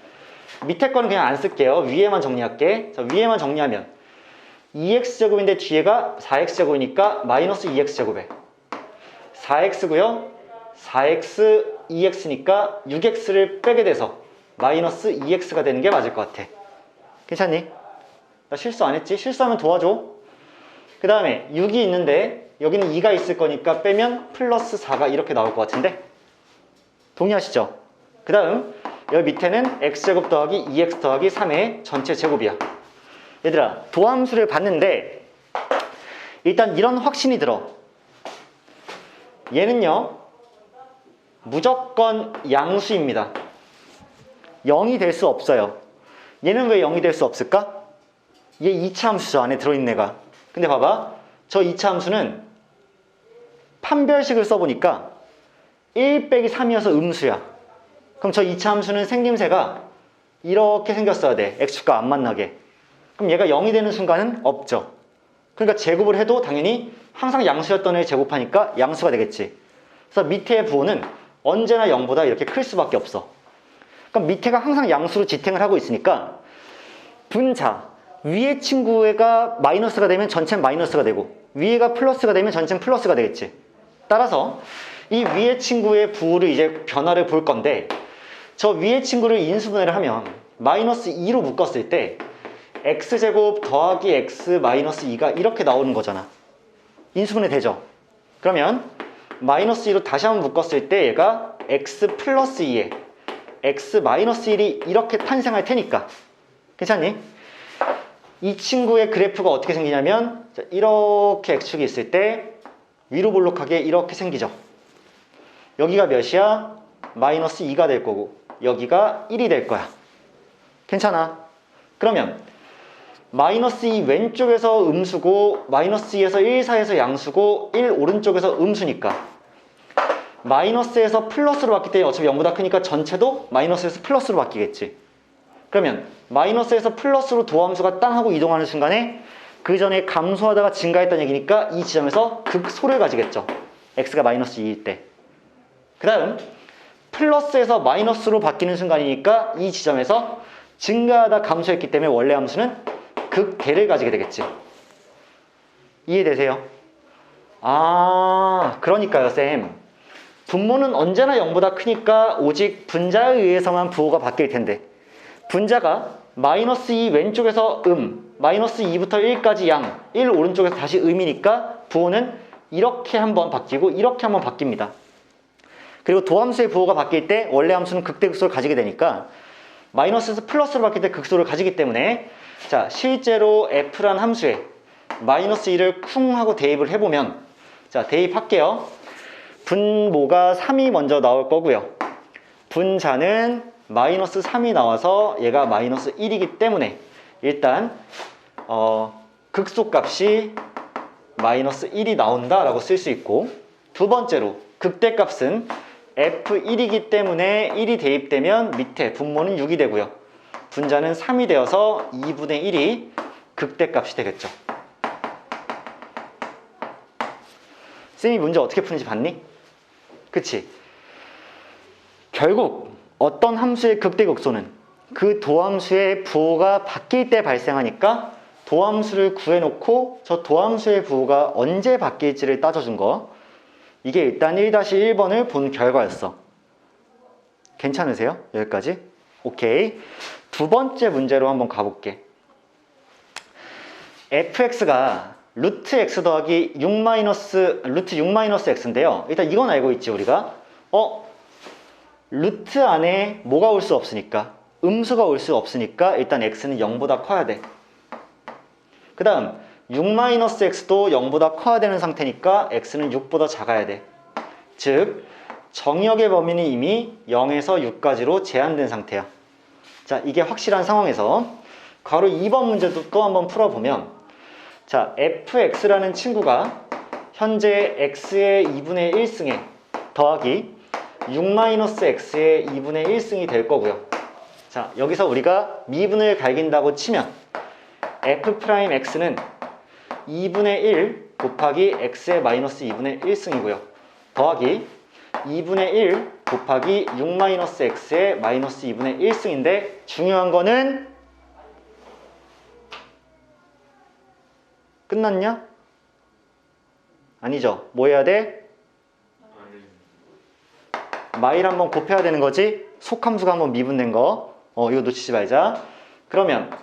밑에 거는 그냥 안 쓸게요. 위에만 정리할게. 자, 위에만 정리하면 2x제곱인데 뒤에가 4x제곱이니까 마이너스 2x제곱에 4x고요 4x 2x니까 6x를 빼게 돼서 마이너스 2x가 되는 게 맞을 것 같아. 괜찮니? 나 실수 안 했지? 실수하면 도와줘. 그 다음에 6이 있는데 여기는 2가 있을 거니까 빼면 플러스 4가 이렇게 나올 것 같은데? 동의하시죠? 그 다음 여기 밑에는 x제곱 더하기 2x 더하기 3의 전체 제곱이야. 얘들아, 도함수를 봤는데 일단 이런 확신이 들어. 얘는요 무조건 양수입니다. 0이 될 수 없어요. 얘는 왜 0이 될 수 없을까? 얘 2차 함수죠, 안에 들어있는 애가. 근데 봐봐, 저 2차 함수는 판별식을 써보니까 1 빼기 3이어서 음수야. 그럼 저 2차 함수는 생김새가 이렇게 생겼어야 돼. x축과 안 만나게. 그럼 얘가 0이 되는 순간은 없죠. 그러니까 제곱을 해도 당연히 항상 양수였던 애를 제곱하니까 양수가 되겠지. 그래서 밑에의 부호는 언제나 0보다 이렇게 클 수밖에 없어. 그럼 밑에가 항상 양수로 지탱을 하고 있으니까 분자, 위의 친구가 마이너스가 되면 전체는 마이너스가 되고 위에가 플러스가 되면 전체는 플러스가 되겠지. 따라서 이 위의 친구의 부호를 이제 변화를 볼 건데 저 위의 친구를 인수분해를 하면 마이너스 2로 묶었을 때 x제곱 더하기 x 마이너스 2가 이렇게 나오는 거잖아. 인수분해 되죠? 그러면 마이너스 2로 다시 한번 묶었을 때 얘가 x 플러스 2에 x 마이너스 1이 이렇게 탄생할 테니까. 괜찮니? 이 친구의 그래프가 어떻게 생기냐면 이렇게 x축이 있을 때 위로 볼록하게 이렇게 생기죠. 여기가 몇이야? 마이너스 2가 될 거고 여기가 1이 될 거야. 괜찮아. 그러면 마이너스 2 왼쪽에서 음수고 마이너스 2에서 1 사이에서 양수고 1 오른쪽에서 음수니까 마이너스에서 플러스로 바뀌기 때문에 어차피 0보다 크니까 전체도 마이너스에서 플러스로 바뀌겠지. 그러면 마이너스에서 플러스로 도함수가 땅 하고 이동하는 순간에 그 전에 감소하다가 증가했다는 얘기니까 이 지점에서 극소를 가지겠죠. x가 마이너스 2일 때. 그 다음 플러스에서 마이너스로 바뀌는 순간이니까 이 지점에서 증가하다 감소했기 때문에 원래 함수는 극대를 가지게 되겠지. 이해되세요? 아, 그러니까요, 쌤. 분모는 언제나 0보다 크니까 오직 분자에 의해서만 부호가 바뀔 텐데 분자가 마이너스 2 왼쪽에서 마이너스 2부터 1까지 양, 1 오른쪽에서 다시 음이니까 부호는 이렇게 한번 바뀌고 이렇게 한번 바뀝니다. 그리고 도함수의 부호가 바뀔 때 원래 함수는 극대극소를 가지게 되니까 마이너스에서 플러스로 바뀔 때 극소를 가지기 때문에 자, 실제로 f란 함수에 마이너스 2를 쿵 하고 대입을 해보면 자, 대입할게요. 분모가 3이 먼저 나올 거고요. 분자는 마이너스 3이 나와서 얘가 마이너스 1이기 때문에 일단 극소값이 마이너스 1이 나온다라고 쓸 수 있고 두 번째로 극대값은 f1이기 때문에 1이 대입되면 밑에 분모는 6이 되고요. 분자는 3이 되어서 2분의 1이 극대값이 되겠죠. 쌤이 문제 어떻게 푸는지 봤니? 그치? 결국 어떤 함수의 극대극소는 그 도함수의 부호가 바뀔 때 발생하니까 도함수를 구해놓고 저 도함수의 부호가 언제 바뀔지를 따져준 거 이게 일단 1-1번을 본 결과였어. 괜찮으세요? 여기까지? 오케이. 두 번째 문제로 한번 가볼게. fx가 루트 x 더하기 6 마이너스 루트 6 마이너스 x인데요. 일단 이건 알고 있지 우리가. 루트 안에 뭐가 올 수 없으니까 음수가 올 수 없으니까 일단 x는 0보다 커야 돼. 그 다음 6 마이너스 x도 0보다 커야 되는 상태니까 x는 6보다 작아야 돼. 즉 정역의 범위는 이미 0에서 6까지로 제한된 상태야. 자, 이게 확실한 상황에서 괄호 2번 문제도 또 한번 풀어보면 자, fx라는 친구가 현재 x의 2분의 1승에 더하기 6-x의 2분의 1승이 될 거고요. 자, 여기서 우리가 미분을 갈긴다고 치면 f'x는 2분의 1 곱하기 x의 마이너스 2분의 1승이고요. 더하기 2분의 1 곱하기 6-x의 마이너스 2분의 1승인데 중요한 거는 끝났냐? 아니죠. 뭐 해야 돼? 마일 한번 곱해야 되는 거지. 속함수가 한번 미분된 거. 이거 놓치지 말자. 그러면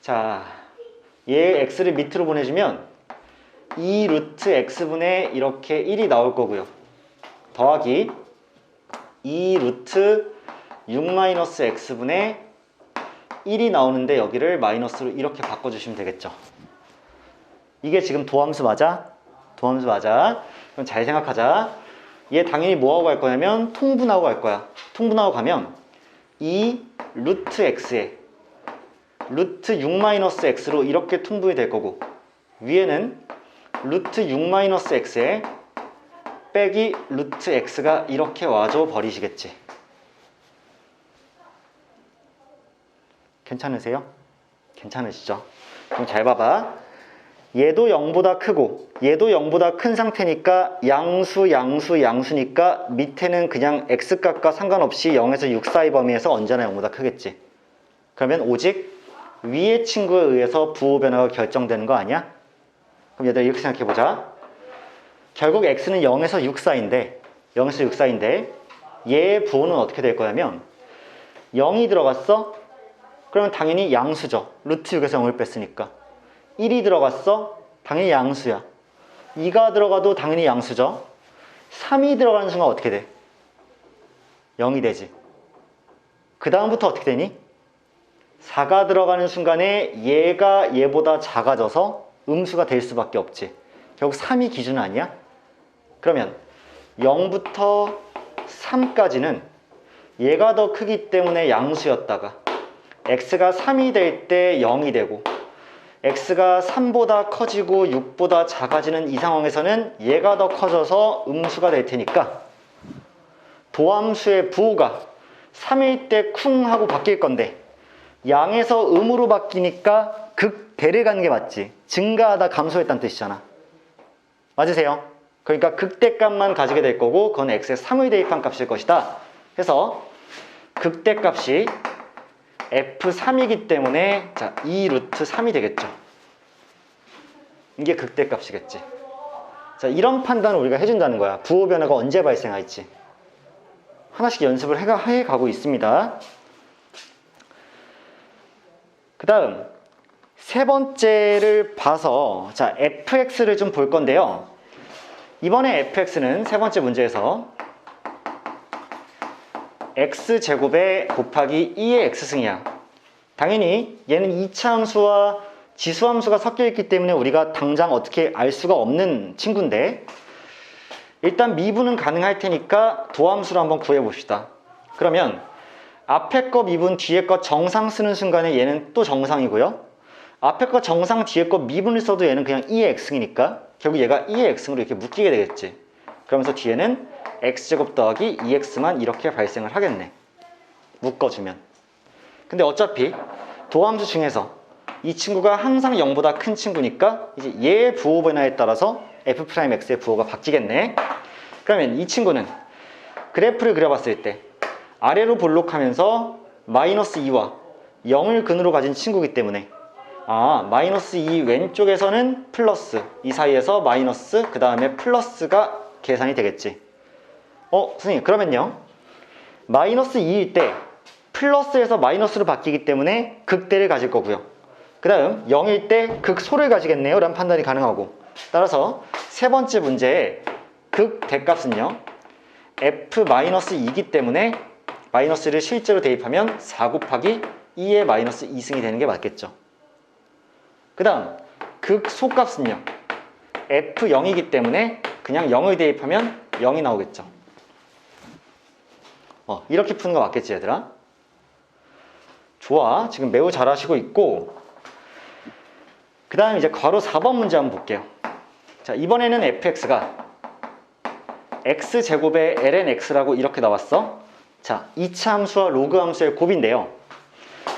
자, 얘 x를 밑으로 보내주면 2 루트 x분의 이렇게 1이 나올 거고요. 더하기 2 루트 6-x분의 1이 나오는데 여기를 마이너스로 이렇게 바꿔주시면 되겠죠. 이게 지금 도함수 맞아? 도함수 맞아. 그럼 잘 생각하자. 얘 당연히 뭐하고 갈 거냐면 통분하고 갈 거야. 통분하고 가면 2 루트 x에 루트 6-x로 이렇게 통분이 될 거고 위에는 루트 6-x에 빼기 루트 x가 이렇게 와줘 버리시겠지. 괜찮으세요? 괜찮으시죠? 그럼 잘 봐봐. 얘도 0보다 크고 얘도 0보다 큰 상태니까 양수니까 밑에는 그냥 x값과 상관없이 0에서 6 사이 범위에서 언제나 0보다 크겠지. 그러면 오직 위의 친구에 의해서 부호 변화가 결정되는 거 아니야? 그럼 얘들아 이렇게 생각해보자. 결국 x는 0에서 6 사이인데 얘의 부호는 어떻게 될 거냐면 0이 들어갔어? 그러면 당연히 양수죠. 루트 6에서 0을 뺐으니까. 1이 들어갔어? 당연히 양수야. 2가 들어가도 당연히 양수죠. 3이 들어가는 순간 어떻게 돼? 0이 되지. 그 다음부터 어떻게 되니? 4가 들어가는 순간에 얘가 얘보다 작아져서 음수가 될 수밖에 없지. 결국 3이 기준 아니야? 그러면 0부터 3까지는 얘가 더 크기 때문에 양수였다가 x가 3이 될 때 0이 되고 x가 3보다 커지고 6보다 작아지는 이 상황에서는 얘가 더 커져서 음수가 될 테니까 도함수의 부호가 3일 때 쿵 하고 바뀔 건데 양에서 음으로 바뀌니까 극대를 가는 게 맞지. 증가하다 감소했다는 뜻이잖아. 맞으세요? 그러니까 극대값만 가지게 될 거고 그건 x에 3을 대입한 값일 것이다. 해서 극대값이 f3이기 때문에 자 2 루트 3이 되겠죠. 이게 극대값이겠지. 자, 이런 판단을 우리가 해준다는 거야. 부호 변화가 언제 발생할지. 하나씩 연습을 해가고 있습니다. 그 다음 세 번째를 봐서 자 fx를 좀 볼 건데요. 이번에 fx는 세 번째 문제에서 x제곱에 곱하기 2의 x승이야. 당연히 얘는 2차 함수와 지수함수가 섞여 있기 때문에 우리가 당장 어떻게 알 수가 없는 친구인데 일단 미분은 가능할 테니까 도함수로 한번 구해봅시다. 그러면 앞에 거 미분 뒤에 거 정상 쓰는 순간에 얘는 또 정상이고요. 앞에 거 정상 뒤에 거 미분을 써도 얘는 그냥 2의 x승이니까 결국 얘가 2의 x승으로 이렇게 묶이게 되겠지. 그러면서 뒤에는 x제곱 더하기 2x만 이렇게 발생을 하겠네. 묶어주면. 근데 어차피 도함수 중에서 이 친구가 항상 0보다 큰 친구니까 이제 얘의 부호 변화에 따라서 f'x의 부호가 바뀌겠네. 그러면 이 친구는 그래프를 그려봤을 때 아래로 볼록하면서 마이너스 2와 0을 근으로 가진 친구이기 때문에 마이너스 2 왼쪽에서는 플러스 이 사이에서 마이너스 그 다음에 플러스가 계산이 되겠지. 선생님 그러면요 마이너스 2일 때 플러스에서 마이너스로 바뀌기 때문에 극대를 가질 거고요. 그 다음 0일 때 극소를 가지겠네요 라는 판단이 가능하고 따라서 세 번째 문제의 극대값은요 f-2이기 때문에 마이너스를 실제로 대입하면 4 곱하기 2의 마이너스 2승이 되는 게 맞겠죠. 그 다음 극소값은요 f0이기 때문에 그냥 0을 대입하면 0이 나오겠죠. 이렇게 푸는 거 맞겠지 얘들아? 좋아, 지금 매우 잘 하시고 있고 그 다음 이제 괄호 4번 문제 한번 볼게요. 자, 이번에는 fx가 x제곱의 lnx라고 이렇게 나왔어. 자, 2차 함수와 로그 함수의 곱인데요.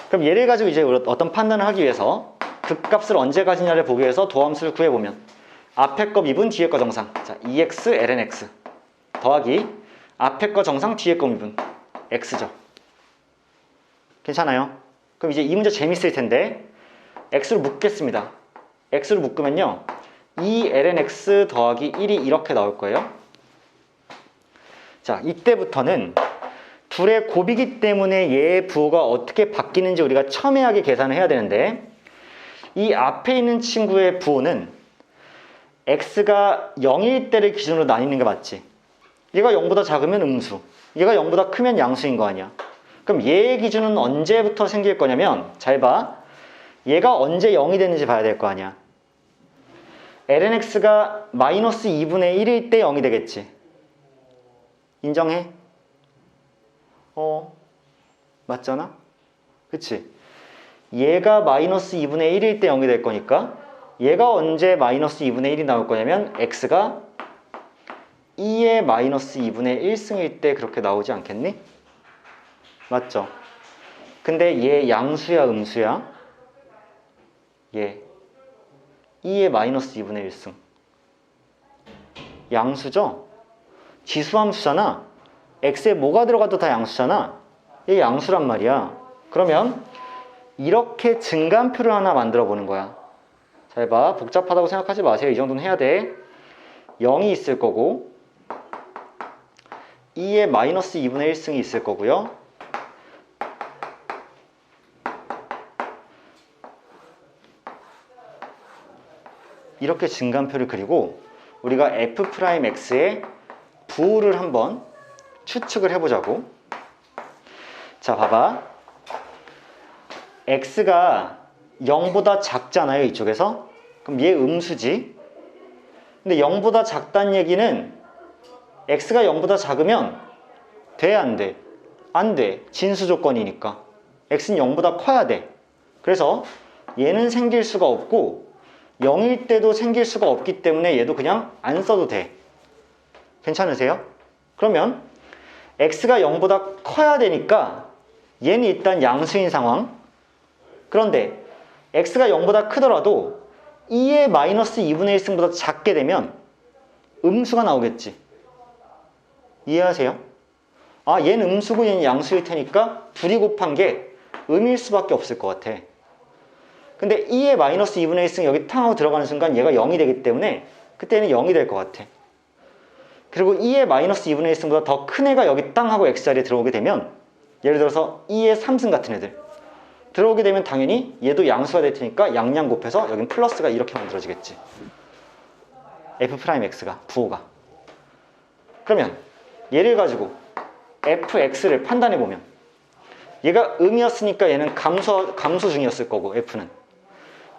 그럼 얘를 가지고 이제 어떤 판단을 하기 위해서 극값을 언제 가지냐를 보기 위해서 도함수를 구해보면 앞에 거 미분 뒤에 거 정상 자 2x lnx 더하기 앞에 거 정상 뒤에 거 미분 x죠. 괜찮아요? 그럼 이제 이 문제 재밌을 텐데 x로 묶겠습니다. x로 묶으면요 2lnx 더하기 1이 이렇게 나올 거예요. 자, 이때부터는 둘의 곱이기 때문에 얘의 부호가 어떻게 바뀌는지 우리가 첨예하게 계산을 해야 되는데 이 앞에 있는 친구의 부호는 x가 0일 때를 기준으로 나뉘는 게 맞지. 얘가 0보다 작으면 음수, 얘가 0보다 크면 양수인 거 아니야. 그럼 얘의 기준은 언제부터 생길 거냐면 잘 봐. 얘가 언제 0이 되는지 봐야 될 거 아니야. lnx가 마이너스 2분의 1일 때 0이 되겠지. 인정해? 맞잖아? 그치? 얘가 마이너스 2분의 1일 때 0이 될 거니까 얘가 언제 마이너스 2분의 1이 나올 거냐면 x가 2의 마이너스 2분의 1승일 때 그렇게 나오지 않겠니? 맞죠? 근데 얘 양수야 음수야? 얘 2의 마이너스 2분의 1승 양수죠? 지수함수잖아. x에 뭐가 들어가도 다 양수잖아. 얘 양수란 말이야. 그러면 이렇게 증간표를 하나 만들어 보는 거야. 잘 봐. 복잡하다고 생각하지 마세요. 이 정도는 해야 돼. 0이 있을 거고 2의 마이너스 2분의 1승이 있을 거고요. 이렇게 증간표를 그리고 우리가 f'x의 부호를 한번 추측을 해보자고. 자, 봐봐. x가 0보다 작잖아요, 이쪽에서. 그럼 얘 음수지. 근데 0보다 작다는 얘기는 x가 0보다 작으면 돼, 안 돼? 안 돼. 진수 조건이니까. x는 0보다 커야 돼. 그래서 얘는 생길 수가 없고 0일 때도 생길 수가 없기 때문에 얘도 그냥 안 써도 돼. 괜찮으세요? 그러면 x가 0보다 커야 되니까 얘는 일단 양수인 상황. 그런데 x가 0보다 크더라도 2의 마이너스 2분의 1승보다 작게 되면 음수가 나오겠지. 이해하세요? 아, 얘는 음수고 얘는 양수일 테니까 둘이 곱한 게 음일 수밖에 없을 것 같아. 근데 2의 마이너스 2분의 1승 여기 탕하고 들어가는 순간 얘가 0이 되기 때문에 그때는 0이 될 것 같아. 그리고 2의 마이너스 2분의 1승보다 더 큰 애가 여기 땅 하고 x자리에 들어오게 되면 예를 들어서 2의 3승 같은 애들 들어오게 되면 당연히 얘도 양수가 될 테니까 양양 곱해서 여긴 플러스가 이렇게 만들어지겠지. f'x가 부호가. 그러면 얘를 가지고 fx를 판단해 보면 얘가 음이었으니까 얘는 감소 중이었을 거고 f는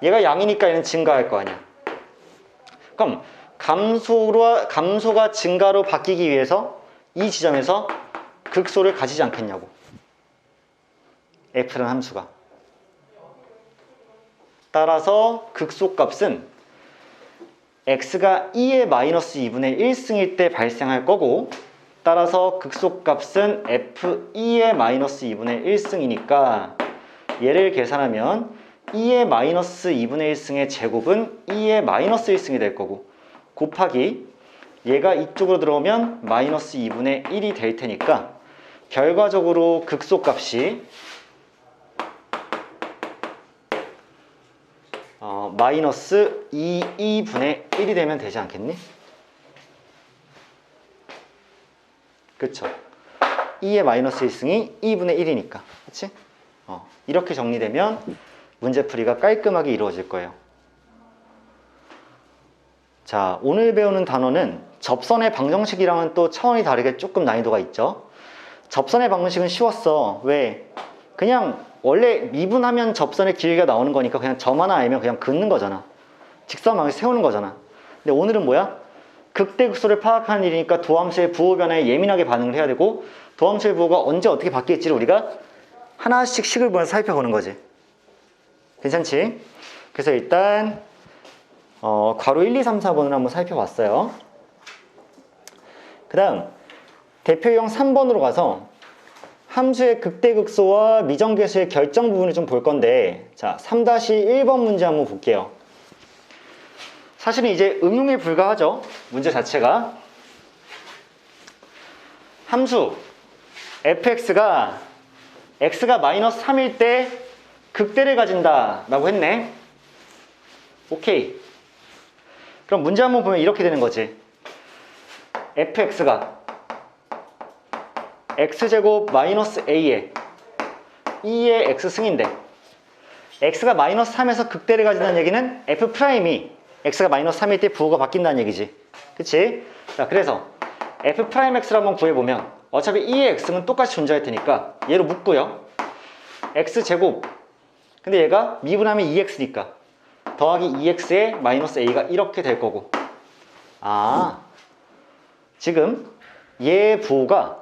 얘가 양이니까 얘는 증가할 거 아니야. 그럼 감소가 증가로 바뀌기 위해서 이 지점에서 극소를 가지지 않겠냐고. f라는 함수가. 따라서 극소값은 x가 2의 마이너스 2분의 1승일 때 발생할 거고 따라서 극소값은 f2의 마이너스 2분의 1승이니까 얘를 계산하면 2의 마이너스 2분의 1승의 제곱은 2의 마이너스 1승이 될 거고 곱하기 얘가 이쪽으로 들어오면 마이너스 2분의 1이 될 테니까 결과적으로 극소값이 마이너스 2분의 1이 되면 되지 않겠니? 그쵸? 2의 마이너스 1승이 2분의 1이니까 그치? 이렇게 정리되면 문제풀이가 깔끔하게 이루어질 거예요. 자, 오늘 배우는 단어는 접선의 방정식이랑은 또 차원이 다르게 조금 난이도가 있죠. 접선의 방정식은 쉬웠어. 왜? 그냥 원래 미분하면 접선의 길이가 나오는 거니까 그냥 점 하나 알면 그냥 긋는 거잖아. 직선 방식 세우는 거잖아. 근데 오늘은 뭐야? 극대극소를 파악하는 일이니까 도함수의 부호 변화에 예민하게 반응을 해야 되고 도함수의 부호가 언제 어떻게 바뀔지를 우리가 하나씩 식을 보면서 살펴보는 거지. 괜찮지? 그래서 일단 괄호 1, 2, 3, 4번을 한번 살펴봤어요. 그 다음 대표형 3번으로 가서 함수의 극대극소와 미정계수의 결정 부분을 좀 볼 건데 자 3-1번 문제 한번 볼게요. 사실은 이제 응용에 불과하죠. 문제 자체가 함수 fx가 x가 마이너스 3일 때 극대를 가진다 라고 했네. 오케이. 그럼 문제 한번 보면 이렇게 되는 거지. fx가 x제곱 마이너스 a에 2의 x승인데 x가 마이너스 3에서 극대를 가진다는 얘기는 f'이 x가 마이너스 3일 때 부호가 바뀐다는 얘기지. 그치? 자, 그래서 f'x를 한번 구해보면 어차피 2의 x는 똑같이 존재할 테니까 얘로 묶고요. x제곱 근데 얘가 미분하면 2x니까 더하기 2x에 마이너스 a가 이렇게 될 거고 지금 얘 부호가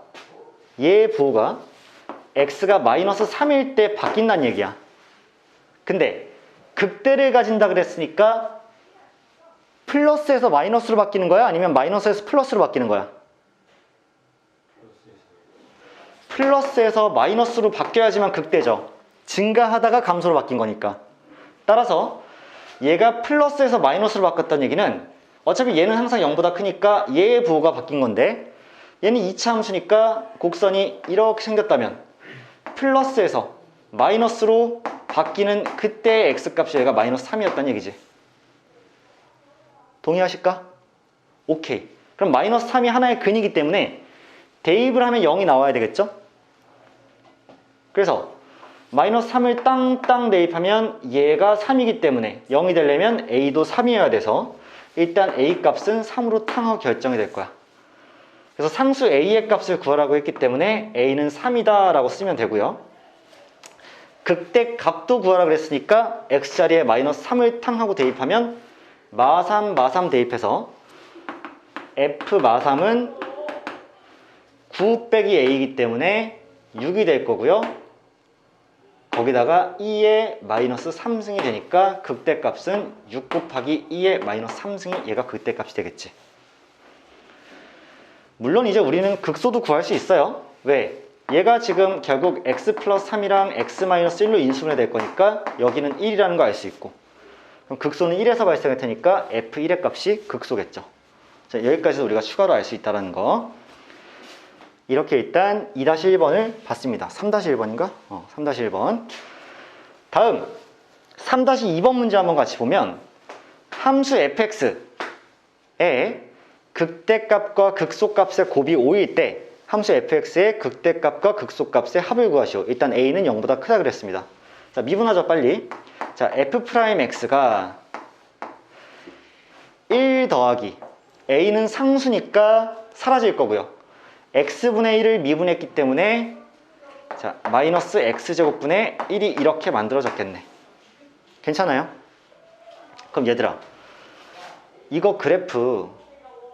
x가 마이너스 3일 때 바뀐다는 얘기야. 근데 극대를 가진다 그랬으니까 플러스에서 마이너스로 바뀌는 거야? 아니면 마이너스에서 플러스로 바뀌는 거야? 플러스에서 마이너스로 바뀌어야지만 극대죠. 증가하다가 감소로 바뀐 거니까. 따라서 얘가 플러스에서 마이너스로 바뀌었다는 얘기는 어차피 얘는 항상 0보다 크니까 얘의 부호가 바뀐 건데 얘는 2차 함수니까 곡선이 이렇게 생겼다면 플러스에서 마이너스로 바뀌는 그때의 x값이 얘가 마이너스 3이었다는 얘기지. 동의하실까? 오케이. 그럼 마이너스 3이 하나의 근이기 때문에 대입을 하면 0이 나와야 되겠죠? 그래서 마이너스 3을 땅땅 대입하면 얘가 3이기 때문에 0이 되려면 a도 3이어야 돼서 일단 a 값은 3으로 탕하고 결정이 될 거야. 그래서 상수 a의 값을 구하라고 했기 때문에 a는 3이다 라고 쓰면 되고요. 극대 값도 구하라고 그랬으니까 x자리에 마이너스 3을 탕하고 대입하면 마3 대입해서 f 마3은 9 빼기 a이기 때문에 6이 될 거고요. 거기다가 2의 마이너스 3승이 되니까 극대값은 6 곱하기 2의 마이너스 3승이 얘가 극대값이 되겠지. 물론 이제 우리는 극소도 구할 수 있어요. 왜? 얘가 지금 결국 x 플러스 3이랑 x 마이너스 1로 인수분해 될 거니까 여기는 1이라는 거 알 수 있고, 그럼 극소는 1에서 발생할 테니까 f1의 값이 극소겠죠. 자, 여기까지도 우리가 추가로 알 수 있다는 거. 이렇게 일단 2-1번을 봤습니다. 3-1번인가? 3-1번. 다음 3-2번 문제 한번 같이 보면, 함수 fx의 극대값과 극소값의 곱이 5일 때 함수 fx의 극대값과 극소값의 합을 구하시오. 일단 a는 0보다 크다 그랬습니다. 자, 미분하죠 빨리. 자, f'x가 1 더하기 a는 상수니까 사라질 거고요. x분의 1을 미분했기 때문에 자, 마이너스 x제곱분의 1이 이렇게 만들어졌겠네. 괜찮아요? 그럼 얘들아, 이거 그래프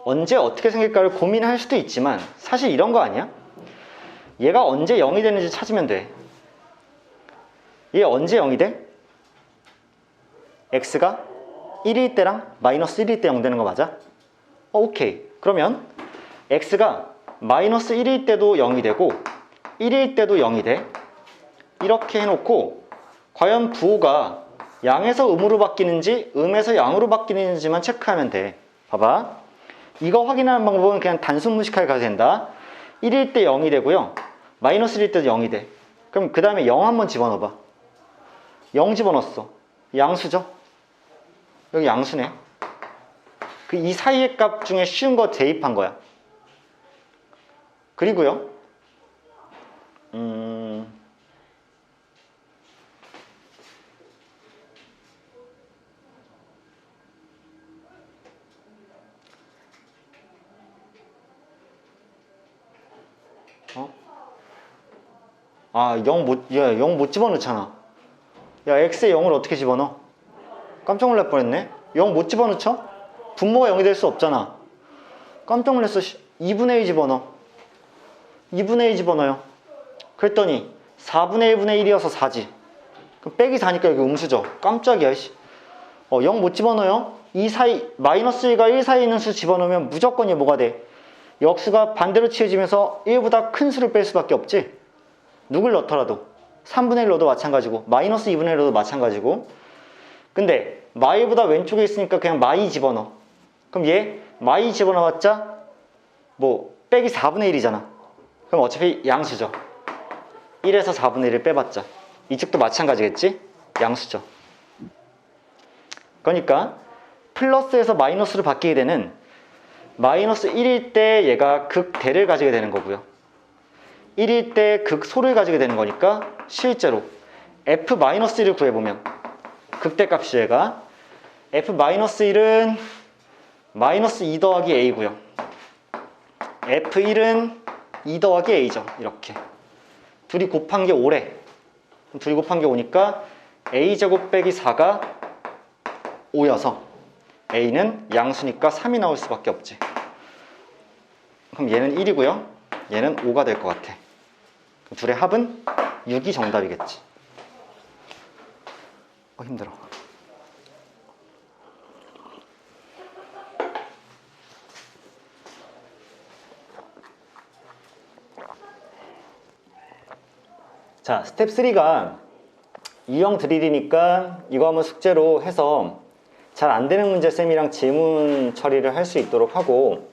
언제 어떻게 생길까를 고민할 수도 있지만 사실 이런 거 아니야? 얘가 언제 0이 되는지 찾으면 돼. 얘 언제 0이 돼? x가 1일 때랑 마이너스 1일 때 0 되는 거 맞아? 오케이. 그러면 x가 마이너스 1일 때도 0이 되고 1일 때도 0이 돼. 이렇게 해놓고 과연 부호가 양에서 음으로 바뀌는지 음에서 양으로 바뀌는지만 체크하면 돼. 봐봐. 이거 확인하는 방법은 그냥 단순 무식하게 가도 된다. 1일 때 0이 되고요. 마이너스 1일 때도 0이 돼. 그럼 그 다음에 0 한번 집어넣어봐. 0 집어넣었어. 양수죠? 여기 양수네. 그 이 사이의 값 중에 쉬운 거 대입한 거야. 그리고요. 아, 0 못 집어넣잖아. 야, x에 0을 어떻게 집어넣어? 깜짝 놀랄 뻔했네. 0 못 집어넣죠? 분모가 0이 될 수 없잖아. 깜짝 놀랐어. 2분의 1 집어넣어. 2분의 1 집어넣어요. 그랬더니 4분의 1분의 1이어서 4지. 그럼 빼기 4니까 여기 음수죠. 깜짝이야. 0 못 집어넣어요. 이 사이 마이너스 1과 1 사이에 있는 수 집어넣으면 무조건 얘 뭐가 돼? 역수가 반대로 치워지면서 1보다 큰 수를 뺄 수밖에 없지. 누굴 넣더라도 3분의 1 넣어도 마찬가지고 마이너스 2분의 1 넣어도 마찬가지고. 근데 마이보다 왼쪽에 있으니까 그냥 마이 집어넣어. 그럼 얘 마이 집어넣어봤자 뭐 빼기 4분의 1이잖아. 그럼 어차피 양수죠. 1에서 4분의 1을 빼봤자 이쪽도 마찬가지겠지? 양수죠. 그러니까 플러스에서 마이너스로 바뀌게 되는 마이너스 1일 때 얘가 극대를 가지게 되는 거고요. 1일 때 극소를 가지게 되는 거니까 실제로 f-1을 구해보면 극대값이 얘가 f-1은 마이너스 2 더하기 a고요. f1은 2 더하기 a죠. 이렇게 둘이 곱한 게 5래. 둘이 곱한 게 5니까 a제곱 빼기 4가 5여서 a는 양수니까 3이 나올 수밖에 없지. 그럼 얘는 1이고요. 얘는 5가 될 것 같아. 둘의 합은 6이 정답이겠지. 힘들어. 자, 스텝 3가 유형 드릴이니까 이거 한번 숙제로 해서 잘 안 되는 문제 쌤이랑 질문 처리를 할 수 있도록 하고,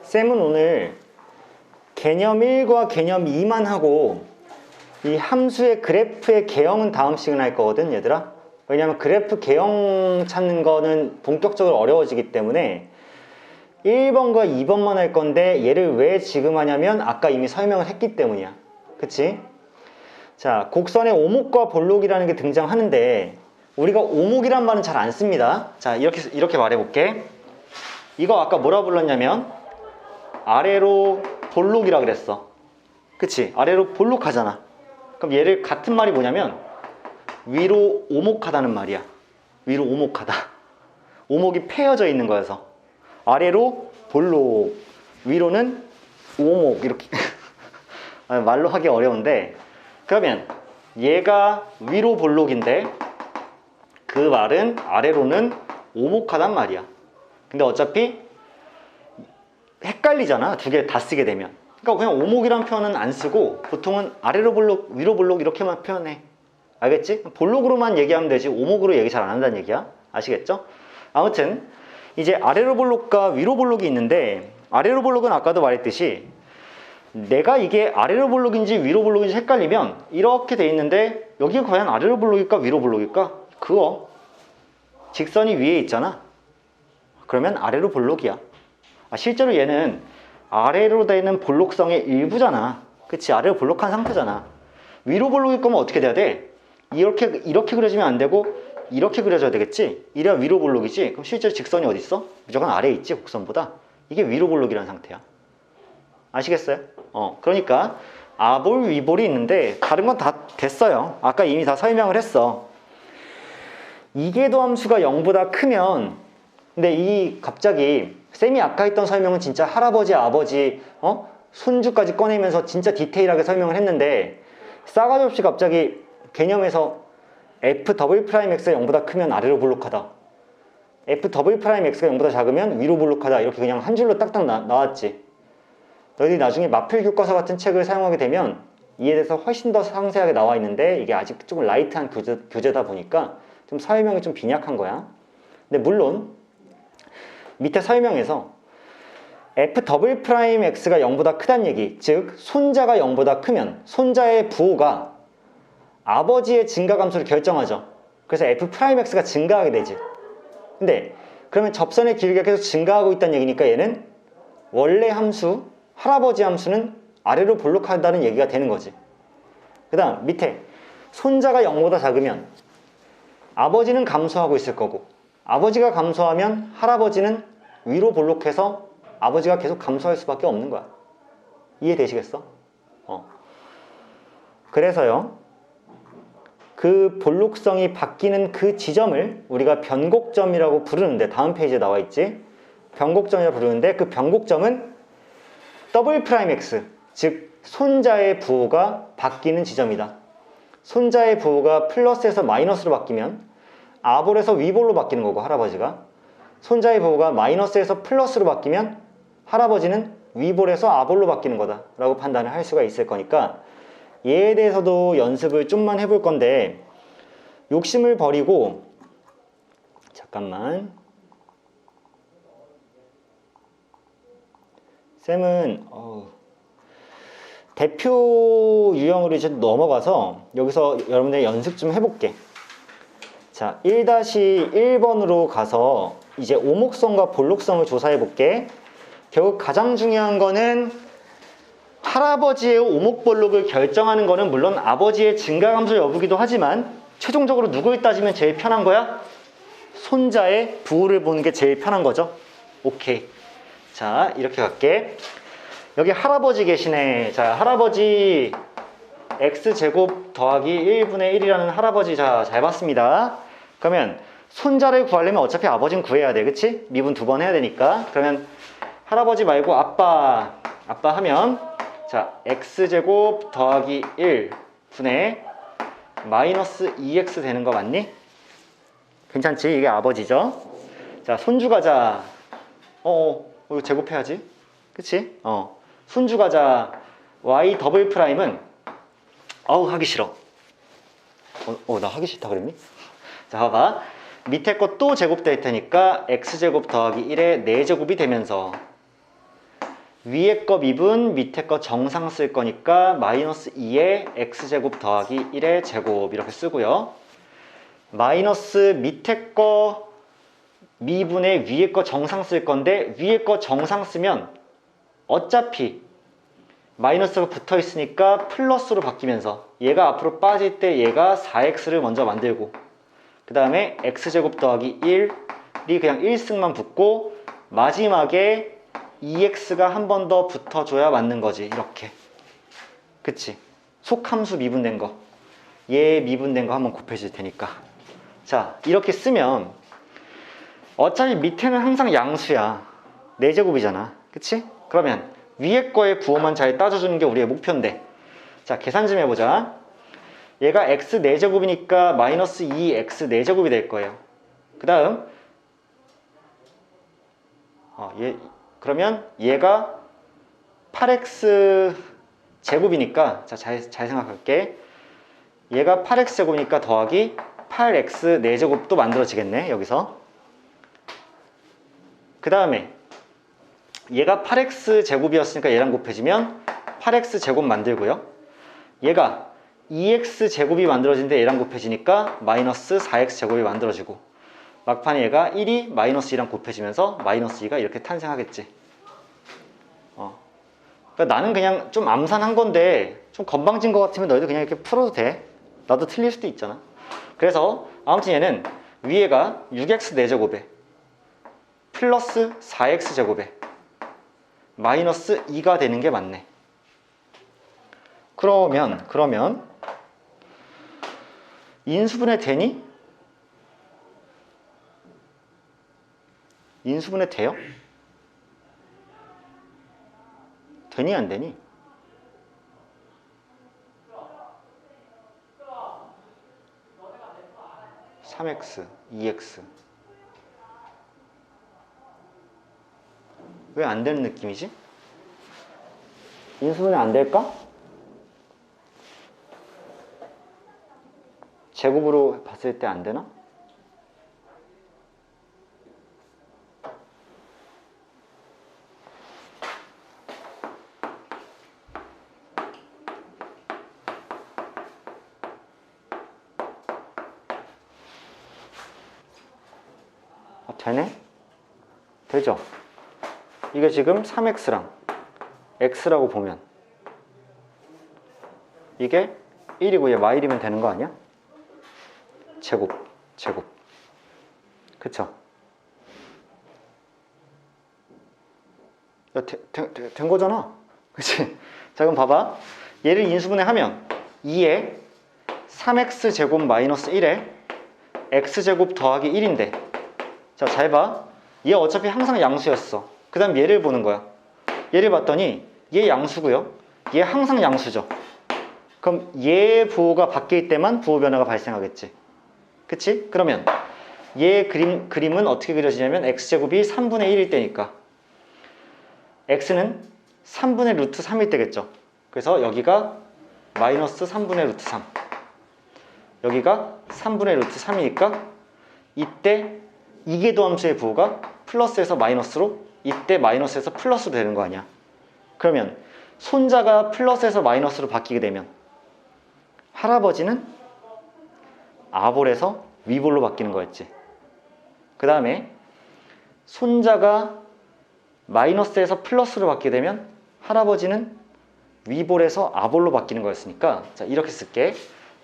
쌤은 오늘 개념 1과 개념 2만 하고 이 함수의 그래프의 개형은 다음 시간에 할 거거든 얘들아. 왜냐면 그래프 개형 찾는 거는 본격적으로 어려워지기 때문에 1번과 2번만 할 건데 얘를 왜 지금 하냐면 아까 이미 설명을 했기 때문이야. 그치? 자, 곡선의 오목과 볼록이라는 게 등장하는데 우리가 오목이란 말은 잘 안 씁니다. 자, 이렇게 말해볼게. 이거 아까 뭐라 불렀냐면 아래로 볼록이라 그랬어. 그치? 아래로 볼록하잖아. 그럼 얘를 같은 말이 뭐냐면 위로 오목하다는 말이야. 위로 오목하다. 오목이 패여져 있는 거여서 아래로 볼록, 위로는 오목 이렇게 말로 하기 어려운데, 그러면 얘가 위로 볼록인데 그 말은 아래로는 오목하단 말이야. 근데 어차피 헷갈리잖아, 두 개 다 쓰게 되면. 그러니까 그냥 오목이란 표현은 안 쓰고 보통은 아래로 볼록, 위로 볼록 이렇게만 표현해. 알겠지? 볼록으로만 얘기하면 되지 오목으로 얘기 잘 안 한다는 얘기야. 아시겠죠? 아무튼 이제 아래로 볼록과 위로 볼록이 있는데, 아래로 볼록은 아까도 말했듯이 내가 이게 아래로 볼록인지 위로 볼록인지 헷갈리면 이렇게 돼 있는데 여기가 과연 아래로 볼록일까 위로 볼록일까? 그거 직선이 위에 있잖아. 그러면 아래로 볼록이야. 실제로 얘는 아래로 되는 볼록성의 일부잖아. 그치? 아래로 볼록한 상태잖아. 위로 볼록일 거면 어떻게 돼야 돼? 이렇게 그려지면 안 되고 이렇게 그려져야 되겠지? 이래야 위로 볼록이지? 그럼 실제로 직선이 어디 있어? 무조건 아래에 있지, 곡선보다. 이게 위로 볼록이라는 상태야. 아시겠어요? 그러니까 아볼, 위볼이 있는데 다른 건 다 됐어요. 아까 이미 다 설명을 했어. 이계도 함수가 0보다 크면, 근데 이 갑자기 쌤이 아까 했던 설명은 진짜 할아버지, 아버지, 손주까지 꺼내면서 진짜 디테일하게 설명을 했는데 싸가지 없이 갑자기 개념에서 f"x가 0보다 크면 아래로 볼록하다, f"x가 0보다 작으면 위로 볼록하다, 이렇게 그냥 한 줄로 딱딱 나왔지. 너희들이 나중에 마필 교과서 같은 책을 사용하게 되면 이에 대해서 훨씬 더 상세하게 나와 있는데 이게 아직 조금 라이트한 교재다 보니까 좀 설명이 좀 빈약한 거야. 근데 물론 밑에 설명에서 f"x가 0보다 크다는 얘기, 즉 손자가 0보다 크면 손자의 부호가 아버지의 증가감수를 결정하죠. 그래서 f'x가 증가하게 되지. 근데 그러면 접선의 길이가 계속 증가하고 있다는 얘기니까 얘는 원래 함수, 할아버지 함수는 아래로 볼록하다는 얘기가 되는 거지. 그 다음 밑에 손자가 0보다 작으면 아버지는 감소하고 있을 거고, 아버지가 감소하면 할아버지는 위로 볼록해서 아버지가 계속 감소할 수밖에 없는 거야. 이해되시겠어? 그래서요, 그 볼록성이 바뀌는 그 지점을 우리가 변곡점이라고 부르는데, 다음 페이지에 나와 있지? 변곡점이라고 부르는데 그 변곡점은 X, 즉 손자의 부호가 바뀌는 지점이다. 손자의 부호가 플러스에서 마이너스로 바뀌면 아볼에서 위볼로 바뀌는 거고, 할아버지가 손자의 부호가 마이너스에서 플러스로 바뀌면 할아버지는 위볼에서 아볼로 바뀌는 거다 라고 판단을 할 수가 있을 거니까 얘에 대해서도 연습을 좀만 해볼 건데, 욕심을 버리고, 잠깐만, 쌤은 대표 유형으로 이제 넘어가서 여기서 여러분들 연습 좀 해볼게. 자, 1-1번으로 가서 이제 오목성과 볼록성을 조사해 볼게. 결국 가장 중요한 거는 할아버지의 오목볼록을 결정하는 거는 물론 아버지의 증가감수 여부기도 하지만 최종적으로 누구를 따지면 제일 편한 거야? 손자의 부호를 보는 게 제일 편한 거죠. 오케이. 자, 이렇게 갈게. 여기 할아버지 계시네. 자, 할아버지 x제곱 더하기 1분의 1이라는 할아버지, 자, 잘 봤습니다. 그러면 손자를 구하려면 어차피 아버지는 구해야 돼. 그치? 미분 2번 해야 되니까. 그러면 할아버지 말고 아빠 하면, 자, x제곱 더하기 1분의 마이너스 2x 되는 거 맞니? 괜찮지? 이게 아버지죠? 자, 손주 가자. 이거 제곱해야지. 그치? 손주 가자. y 더블 프라임은 하기 싫어. 나 하기 싫다 그랬니? 자, 봐봐. 밑에 거 또 제곱될 테니까 x제곱 더하기 1의 4제곱이 되면서 위에 거 미분, 밑에 거 정상 쓸 거니까 마이너스 2의 x제곱 더하기 1의 제곱 이렇게 쓰고요. 마이너스 밑에 거 미분에 위에 거 정상 쓸 건데, 위에 거 정상 쓰면 어차피 마이너스가 붙어 있으니까 플러스로 바뀌면서 얘가 앞으로 빠질 때 얘가 4x를 먼저 만들고, 그 다음에 x제곱 더하기 1이 그냥 1승만 붙고 마지막에 2x가 한 번 더 붙어줘야 맞는 거지. 이렇게. 그치? 속함수 미분된 거, 얘 미분된 거 한번 곱해줄 테니까. 자, 이렇게 쓰면 어차피 밑에는 항상 양수야. 4제곱이잖아. 그치? 그러면 위에 거의 부호만 잘 따져주는 게 우리의 목표인데, 자, 계산 좀 해보자. 얘가 x 4제곱이니까 마이너스 2x 4제곱이 될 거예요. 그 다음 그러면 얘가 8x 제곱이니까, 자, 잘 생각할게. 얘가 8x 제곱이니까 더하기 8x 4제곱도 만들어지겠네, 여기서. 그 다음에 얘가 8x 제곱이었으니까 얘랑 곱해지면 8x 제곱 만들고요. 얘가 2x 제곱이 만들어지는데 얘랑 곱해지니까 마이너스 4x 제곱이 만들어지고, 막판에 얘가 1이 마이너스 2랑 곱해지면서 마이너스 2가 이렇게 탄생하겠지. 그러니까 나는 그냥 좀 암산한 건데 좀 건방진 것 같으면 너희도 그냥 이렇게 풀어도 돼. 나도 틀릴 수도 있잖아. 그래서 아무튼 얘는 위에가 6x 4제곱에 플러스 4x 제곱에 마이너스 2가 되는 게 맞네. 그러면 인수분해 되니? 인수분해 돼요? 되니 안 되니? (3x) 2x 왜 안 되는 느낌이지? 인수분해 안 될까? 제곱으로 봤을 때 안 되나? 되네? 되죠? 이게 지금 3x랑 x라고 보면 이게 1이고 얘 마일이면 되는 거 아니야? 제곱 그쵸? 된 거잖아. 그치? 자, 그럼 봐봐. 얘를 인수분해하면 2에 3x 제곱 마이너스 1에 x제곱 더하기 1인데, 자, 잘 봐. 얘 어차피 항상 양수였어. 그 다음 얘를 보는 거야. 얘를 봤더니 얘 양수고요, 얘 항상 양수죠. 그럼 얘 부호가 바뀔 때만 부호 변화가 발생하겠지. 그치? 그러면 얘 그림은 어떻게 그려지냐면 x제곱이 3분의 1일 때니까 x는 3분의 루트 3일 때겠죠. 그래서 여기가 마이너스 3분의 루트 3, 여기가 3분의 루트 3이니까 이때 이계도함수의 부호가 플러스에서 마이너스로, 이때 마이너스에서 플러스로 되는 거 아니야. 그러면 손자가 플러스에서 마이너스로 바뀌게 되면 할아버지는 아볼에서 위볼로 바뀌는 거였지. 그 다음에 손자가 마이너스에서 플러스로 바뀌게 되면 할아버지는 위볼에서 아볼로 바뀌는 거였으니까, 자, 이렇게 쓸게.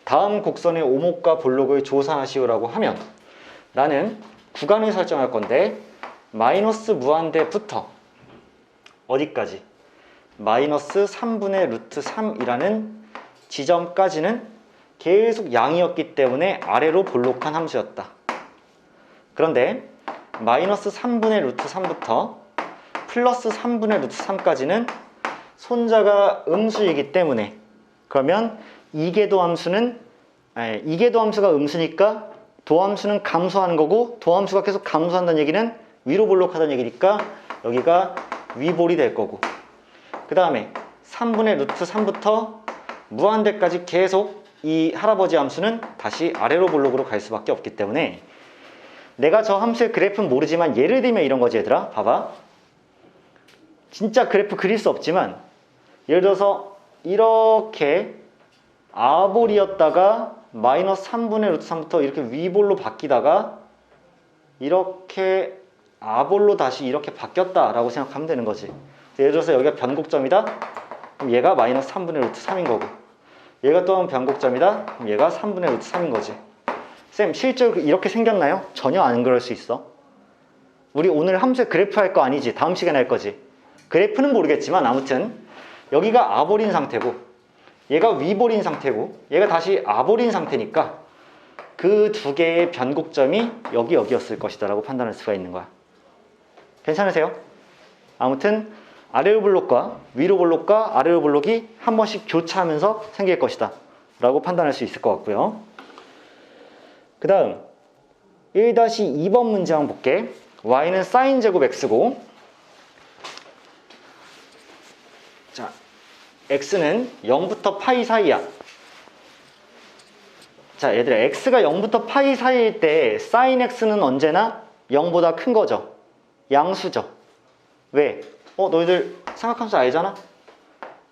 다음 곡선의 오목과 볼록을 조사하시오라고 하면 나는 구간을 설정할 건데, 마이너스 무한대부터 어디까지? 마이너스 3분의 루트 3이라는 지점까지는 계속 양이었기 때문에 아래로 볼록한 함수였다. 그런데 마이너스 3분의 루트 3부터 플러스 3분의 루트 3까지는 손자가 음수이기 때문에, 그러면 이계도함수가 음수니까 도함수는 감소하는 거고, 도함수가 계속 감소한다는 얘기는 위로 볼록하다는 얘기니까 여기가 위볼이 될 거고, 그 다음에 3분의 루트 3부터 무한대까지 계속 이 할아버지 함수는 다시 아래로 볼록으로 갈 수밖에 없기 때문에, 내가 저 함수의 그래프는 모르지만 예를 들면 이런 거지. 얘들아, 봐봐. 진짜 그래프 그릴 수 없지만 예를 들어서 이렇게 아볼이었다가 마이너스 3분의 루트 3부터 이렇게 위볼로 바뀌다가 이렇게 아볼로 다시 이렇게 바뀌었다라고 생각하면 되는 거지. 예를 들어서 여기가 변곡점이다. 그럼 얘가 마이너스 3분의 루트 3인 거고, 얘가 또 변곡점이다. 그럼 얘가 3분의 루트 3인 거지. 쌤, 실제로 이렇게 생겼나요? 전혀 안 그럴 수 있어. 우리 오늘 함수의 그래프 할 거 아니지? 다음 시간에 할 거지. 그래프는 모르겠지만 아무튼 여기가 아볼인 상태고 얘가 위볼인 상태고 얘가 다시 아볼인 상태니까 그 두 개의 변곡점이 여기였을 것이다 라고 판단할 수가 있는 거야. 괜찮으세요? 아무튼 아래로 블록과 위로 블록과 아래로 블록이 한 번씩 교차하면서 생길 것이다 라고 판단할 수 있을 것 같고요. 그 다음 1-2번 문제 한번 볼게. y는 사인 제곱 x고, 자, x는 0부터 파이 사이야. 자, 얘들아, x가 0부터 파이 사이일 때 사인 x는 언제나 0보다 큰 거죠. 양수죠. 왜? 너희들 삼각함수 알잖아?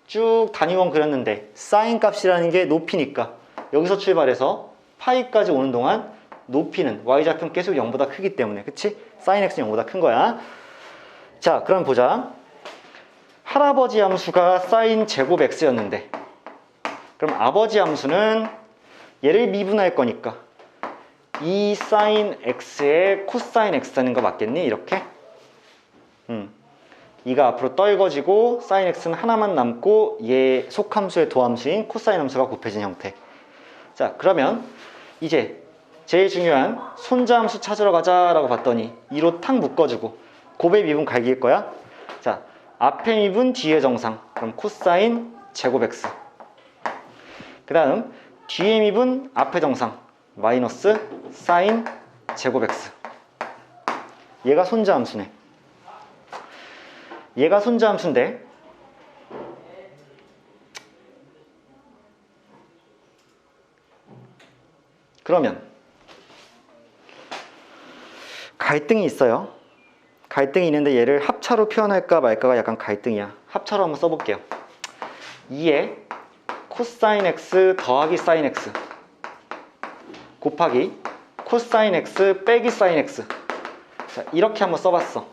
쭉 단위원 그렸는데 사인 값이라는 게 높이니까 여기서 출발해서 파이까지 오는 동안 높이는 y좌표는 계속 0보다 크기 때문에, 그치? 사인 x는 0보다 큰 거야. 자, 그럼 보자. 할아버지 함수가 사인 제곱 x였는데, 그럼 아버지 함수는 얘를 미분할 거니까 이 사인 x에 코사인 x라는 거 맞겠니? 이렇게. 이가 앞으로 떨궈지고 사인 x는 하나만 남고 얘 속함수의 도함수인 코사인 함수가 곱해진 형태. 자, 그러면 이제 제일 중요한 손자함수 찾으러 가자라고 봤더니 2로 탁 묶어주고 곱의 미분 갈길 거야. 자, 앞에 미분 뒤에 정상. 그럼 코사인 제곱 x. 그 다음 뒤에 미분 앞에 정상. 마이너스 사인 제곱 x. 얘가 손자함수네. 얘가 손자함수인데 그러면 갈등이 있어요. 갈등이 있는데 얘를 합차로 표현할까 말까가 약간 갈등이야. 합차로 한번 써볼게요. 2에 코사인 x 더하기 사인 x 곱하기 코사인 x 빼기 사인 x. 자, 이렇게 한번 써봤어.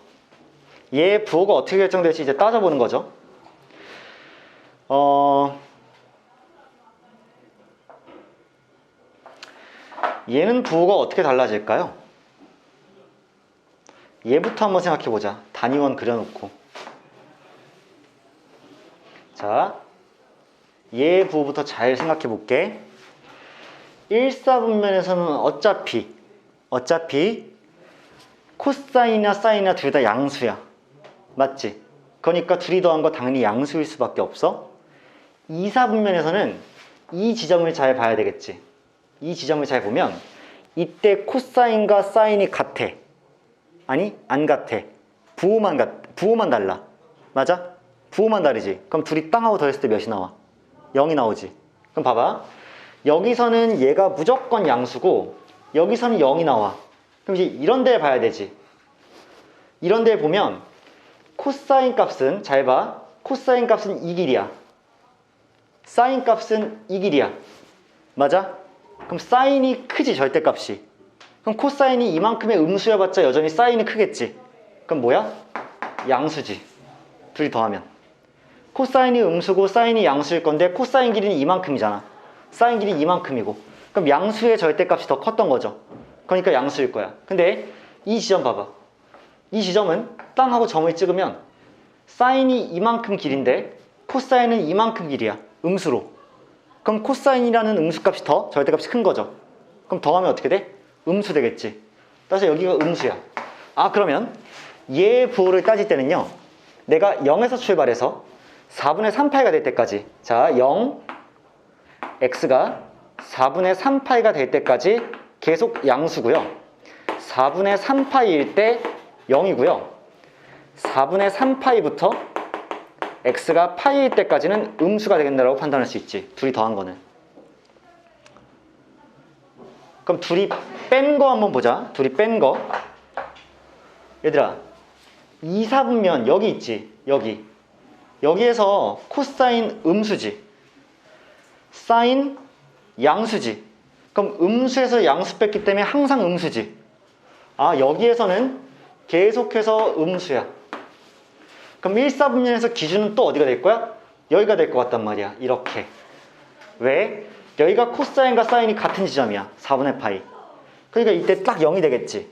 얘의 부호가 어떻게 결정될지 이제 따져보는 거죠. 얘는 부호가 어떻게 달라질까요? 얘부터 한번 생각해보자. 단위원 그려놓고. 자, 얘의 부호부터 잘 생각해볼게. 1사분면에서는 어차피 코사인이나 사인이나 둘 다 양수야. 맞지? 그러니까 둘이 더한 거 당연히 양수일 수밖에 없어. 2사분면에서는 이 지점을 잘 봐야 되겠지. 이 지점을 잘 보면 이때 코사인과 사인이 같아. 아니, 안 같아. 부호만 달라. 맞아? 부호만 다르지. 그럼 둘이 땅하고 더했을 때 몇이 나와? 0이 나오지. 그럼 봐봐. 여기서는 얘가 무조건 양수고 여기서는 0이 나와. 그럼 이제 이런 데를 봐야 되지. 이런 데를 보면 코사인 값은, 잘 봐, 코사인 값은 이 길이야. 사인 값은 이 길이야. 맞아? 그럼 사인이 크지, 절대값이. 그럼 코사인이 이만큼의 음수여봤자 여전히 사인이 크겠지. 그럼 뭐야? 양수지. 둘이 더하면. 코사인이 음수고 사인이 양수일 건데 코사인 길이는 이만큼이잖아. 사인 길이 이만큼이고. 그럼 양수의 절대값이 더 컸던 거죠. 그러니까 양수일 거야. 근데 이 지점 봐봐. 이 지점은 땅하고 점을 찍으면 사인이 이만큼 길인데 코사인은 이만큼 길이야. 음수로. 그럼 코사인이라는 음수값이 더 절대값이 큰 거죠. 그럼 더하면 어떻게 돼? 음수 되겠지. 따라서 여기가 음수야. 그러면 얘의 부호를 따질 때는요, 내가 0에서 출발해서 4분의 3파이가 될 때까지, 자, 0, x가 4분의 3파이가 될 때까지 계속 양수고요. 4분의 3파이일 때 0이고요. 4분의 3파이부터 x가 파이일 때까지는 음수가 되겠다라고 판단할 수 있지. 둘이 더한 거는. 그럼 둘이 뺀 거 한번 보자. 둘이 뺀 거. 얘들아, 2사분면 여기 있지. 여기에서 코사인 음수지. 사인 양수지. 그럼 음수에서 양수 뺐기 때문에 항상 음수지. 여기에서는 계속해서 음수야. 그럼 1사분면에서 기준은 또 어디가 될 거야? 여기가 될 것 같단 말이야. 이렇게. 왜? 여기가 코사인과 사인이 같은 지점이야. 4분의 파이. 그러니까 이때 딱 0이 되겠지.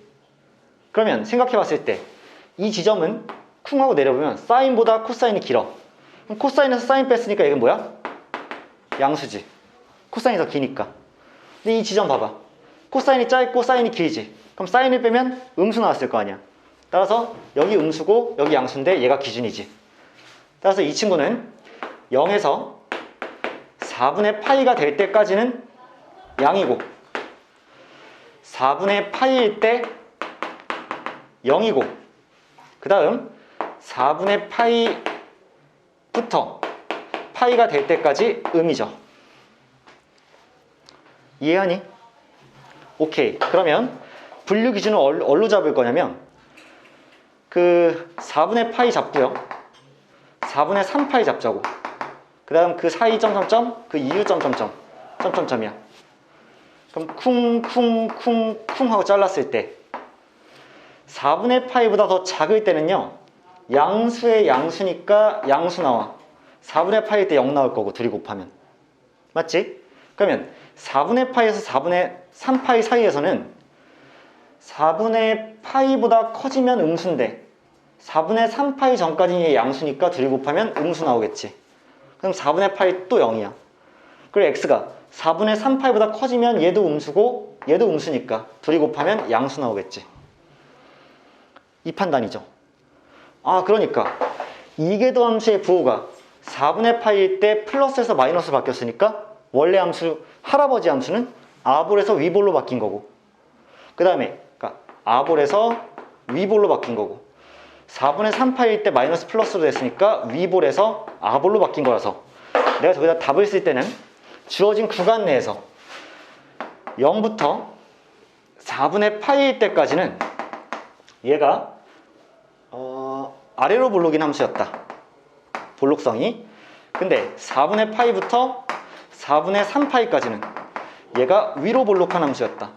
그러면 생각해 봤을 때 이 지점은 쿵 하고 내려보면 사인보다 코사인이 길어. 그럼 코사인에서 사인 뺐으니까 이건 뭐야? 양수지. 코사인이 더 기니까. 근데 이 지점 봐봐. 코사인이 짧고 사인이 길지. 그럼 사인을 빼면 음수 나왔을 거 아니야. 따라서 여기 음수고 여기 양수인데 얘가 기준이지. 따라서 이 친구는 0에서 4분의 파이가 될 때까지는 양이고 4분의 파이일 때 0이고 그 다음 4분의 파이부터 파이가 될 때까지 음이죠. 이해하니? 오케이. 그러면 분류 기준을 어디로 잡을 거냐면 그 4분의 파이 잡고요. 4분의 3파이 잡자고. 그 다음 그 사이 점점점 그 이유 점점점 점점점이야. 그럼 쿵쿵쿵쿵 하고 잘랐을 때 4분의 파이보다 더 작을 때는요 양수의 양수니까 양수 나와. 4분의 파이일 때 0 나올 거고 둘이 곱하면 맞지? 그러면 4분의 파이에서 4분의 3파이 사이에서는 4분의 파이보다 커지면 음수인데 4분의 3파이 전까지는 얘 양수니까 둘이 곱하면 음수 나오겠지. 그럼 4분의 파이 또 0이야. 그리고 x가 4분의 3파이보다 커지면 얘도 음수고 얘도 음수니까 둘이 곱하면 양수 나오겠지. 이 판단이죠. 아 그러니까 이계도 함수의 부호가 4분의 파이일 때 플러스에서 마이너스로 바뀌었으니까 원래 함수 할아버지 함수는 아볼에서 위볼로 바뀐 거고 그 다음에 그러니까 아볼에서 위볼로 바뀐 거고 4분의 3파이일 때 마이너스 플러스로 됐으니까 위볼에서 아볼로 바뀐 거라서 내가 저기다 답을 쓸 때는 주어진 구간 내에서 0부터 4분의 파이일 때까지는 얘가 아래로 볼록인 함수였다. 볼록성이. 근데 4분의 파이부터 4분의 3파이까지는 얘가 위로 볼록한 함수였다.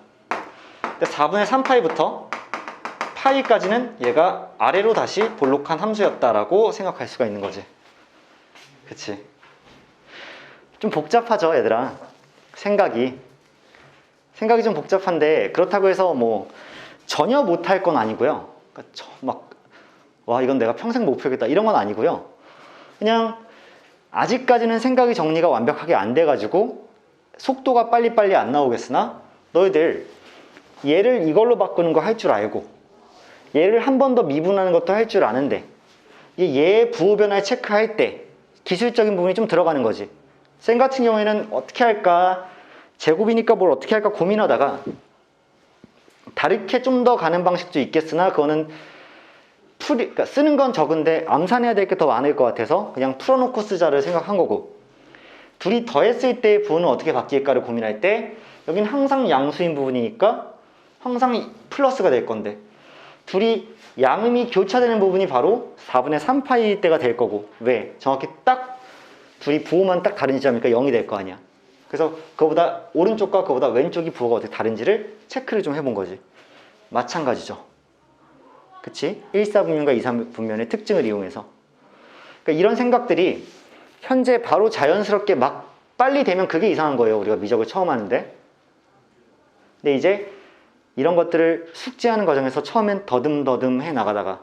근데 4분의 3파이부터 파이까지는 얘가 아래로 다시 볼록한 함수였다라고 생각할 수가 있는 거지. 그치? 좀 복잡하죠, 얘들아. 생각이 좀 복잡한데 그렇다고 해서 뭐 전혀 못할 건 아니고요. 그러니까 와 이건 내가 평생 못 풀겠다 이런 건 아니고요. 그냥 아직까지는 생각이 정리가 완벽하게 안 돼가지고 속도가 빨리빨리 안 나오겠으나 너희들 얘를 이걸로 바꾸는 거 할 줄 알고 얘를 한 번 더 미분하는 것도 할 줄 아는데 얘의 부호 변화를 체크할 때 기술적인 부분이 좀 들어가는 거지. 쌤 같은 경우에는 어떻게 할까 제곱이니까 뭘 어떻게 할까 고민하다가 다르게 좀 더 가는 방식도 있겠으나 그거는 그러니까 쓰는 건 적은데 암산해야 될 게 더 많을 것 같아서 그냥 풀어놓고 쓰자를 생각한 거고 둘이 더했을 때의 부호는 어떻게 바뀔까를 고민할 때 여긴 항상 양수인 부분이니까 항상 플러스가 될 건데 둘이 양음이 교차되는 부분이 바로 4분의 3파이일 때가 될 거고 왜? 정확히 딱 둘이 부호만 딱 다른 지점이니까 0이 될 거 아니야. 그래서 그거보다 오른쪽과 그거보다 왼쪽이 부호가 어떻게 다른지를 체크를 좀 해본 거지. 마찬가지죠. 그치? 1사분면과 2사분면의 특징을 이용해서 그러니까 이런 생각들이 현재 바로 자연스럽게 막 빨리 되면 그게 이상한 거예요. 우리가 미적을 처음 하는데 근데 이제 이런 것들을 숙지하는 과정에서 처음엔 더듬더듬 해 나가다가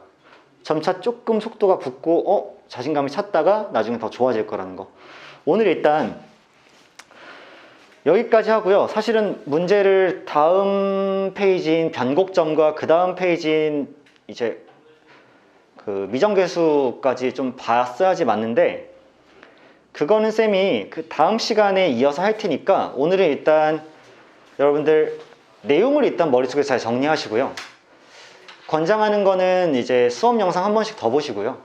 점차 조금 속도가 붙고 자신감을 찾다가 나중에 더 좋아질 거라는 거. 오늘 일단 여기까지 하고요. 사실은 문제를 다음 페이지인 변곡점과 그 다음 페이지인 이제 그 미정계수까지 좀 봤어야지 맞는데 그거는 쌤이 그 다음 시간에 이어서 할 테니까 오늘은 일단 여러분들 내용을 일단 머릿속에 잘 정리하시고요. 권장하는 거는 이제 수업 영상 한 번씩 더 보시고요.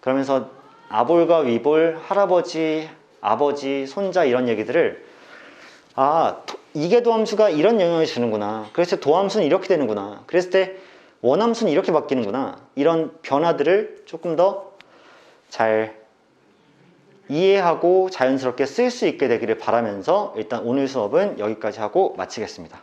그러면서 아볼과 위볼, 할아버지, 아버지, 손자 이런 얘기들을 이계도 함수가 이런 영향을 주는구나. 그래서 도함수는 이렇게 되는구나. 그랬을 때 원함수는 이렇게 바뀌는구나. 이런 변화들을 조금 더 잘 이해하고 자연스럽게 쓸 수 있게 되기를 바라면서 일단 오늘 수업은 여기까지 하고 마치겠습니다.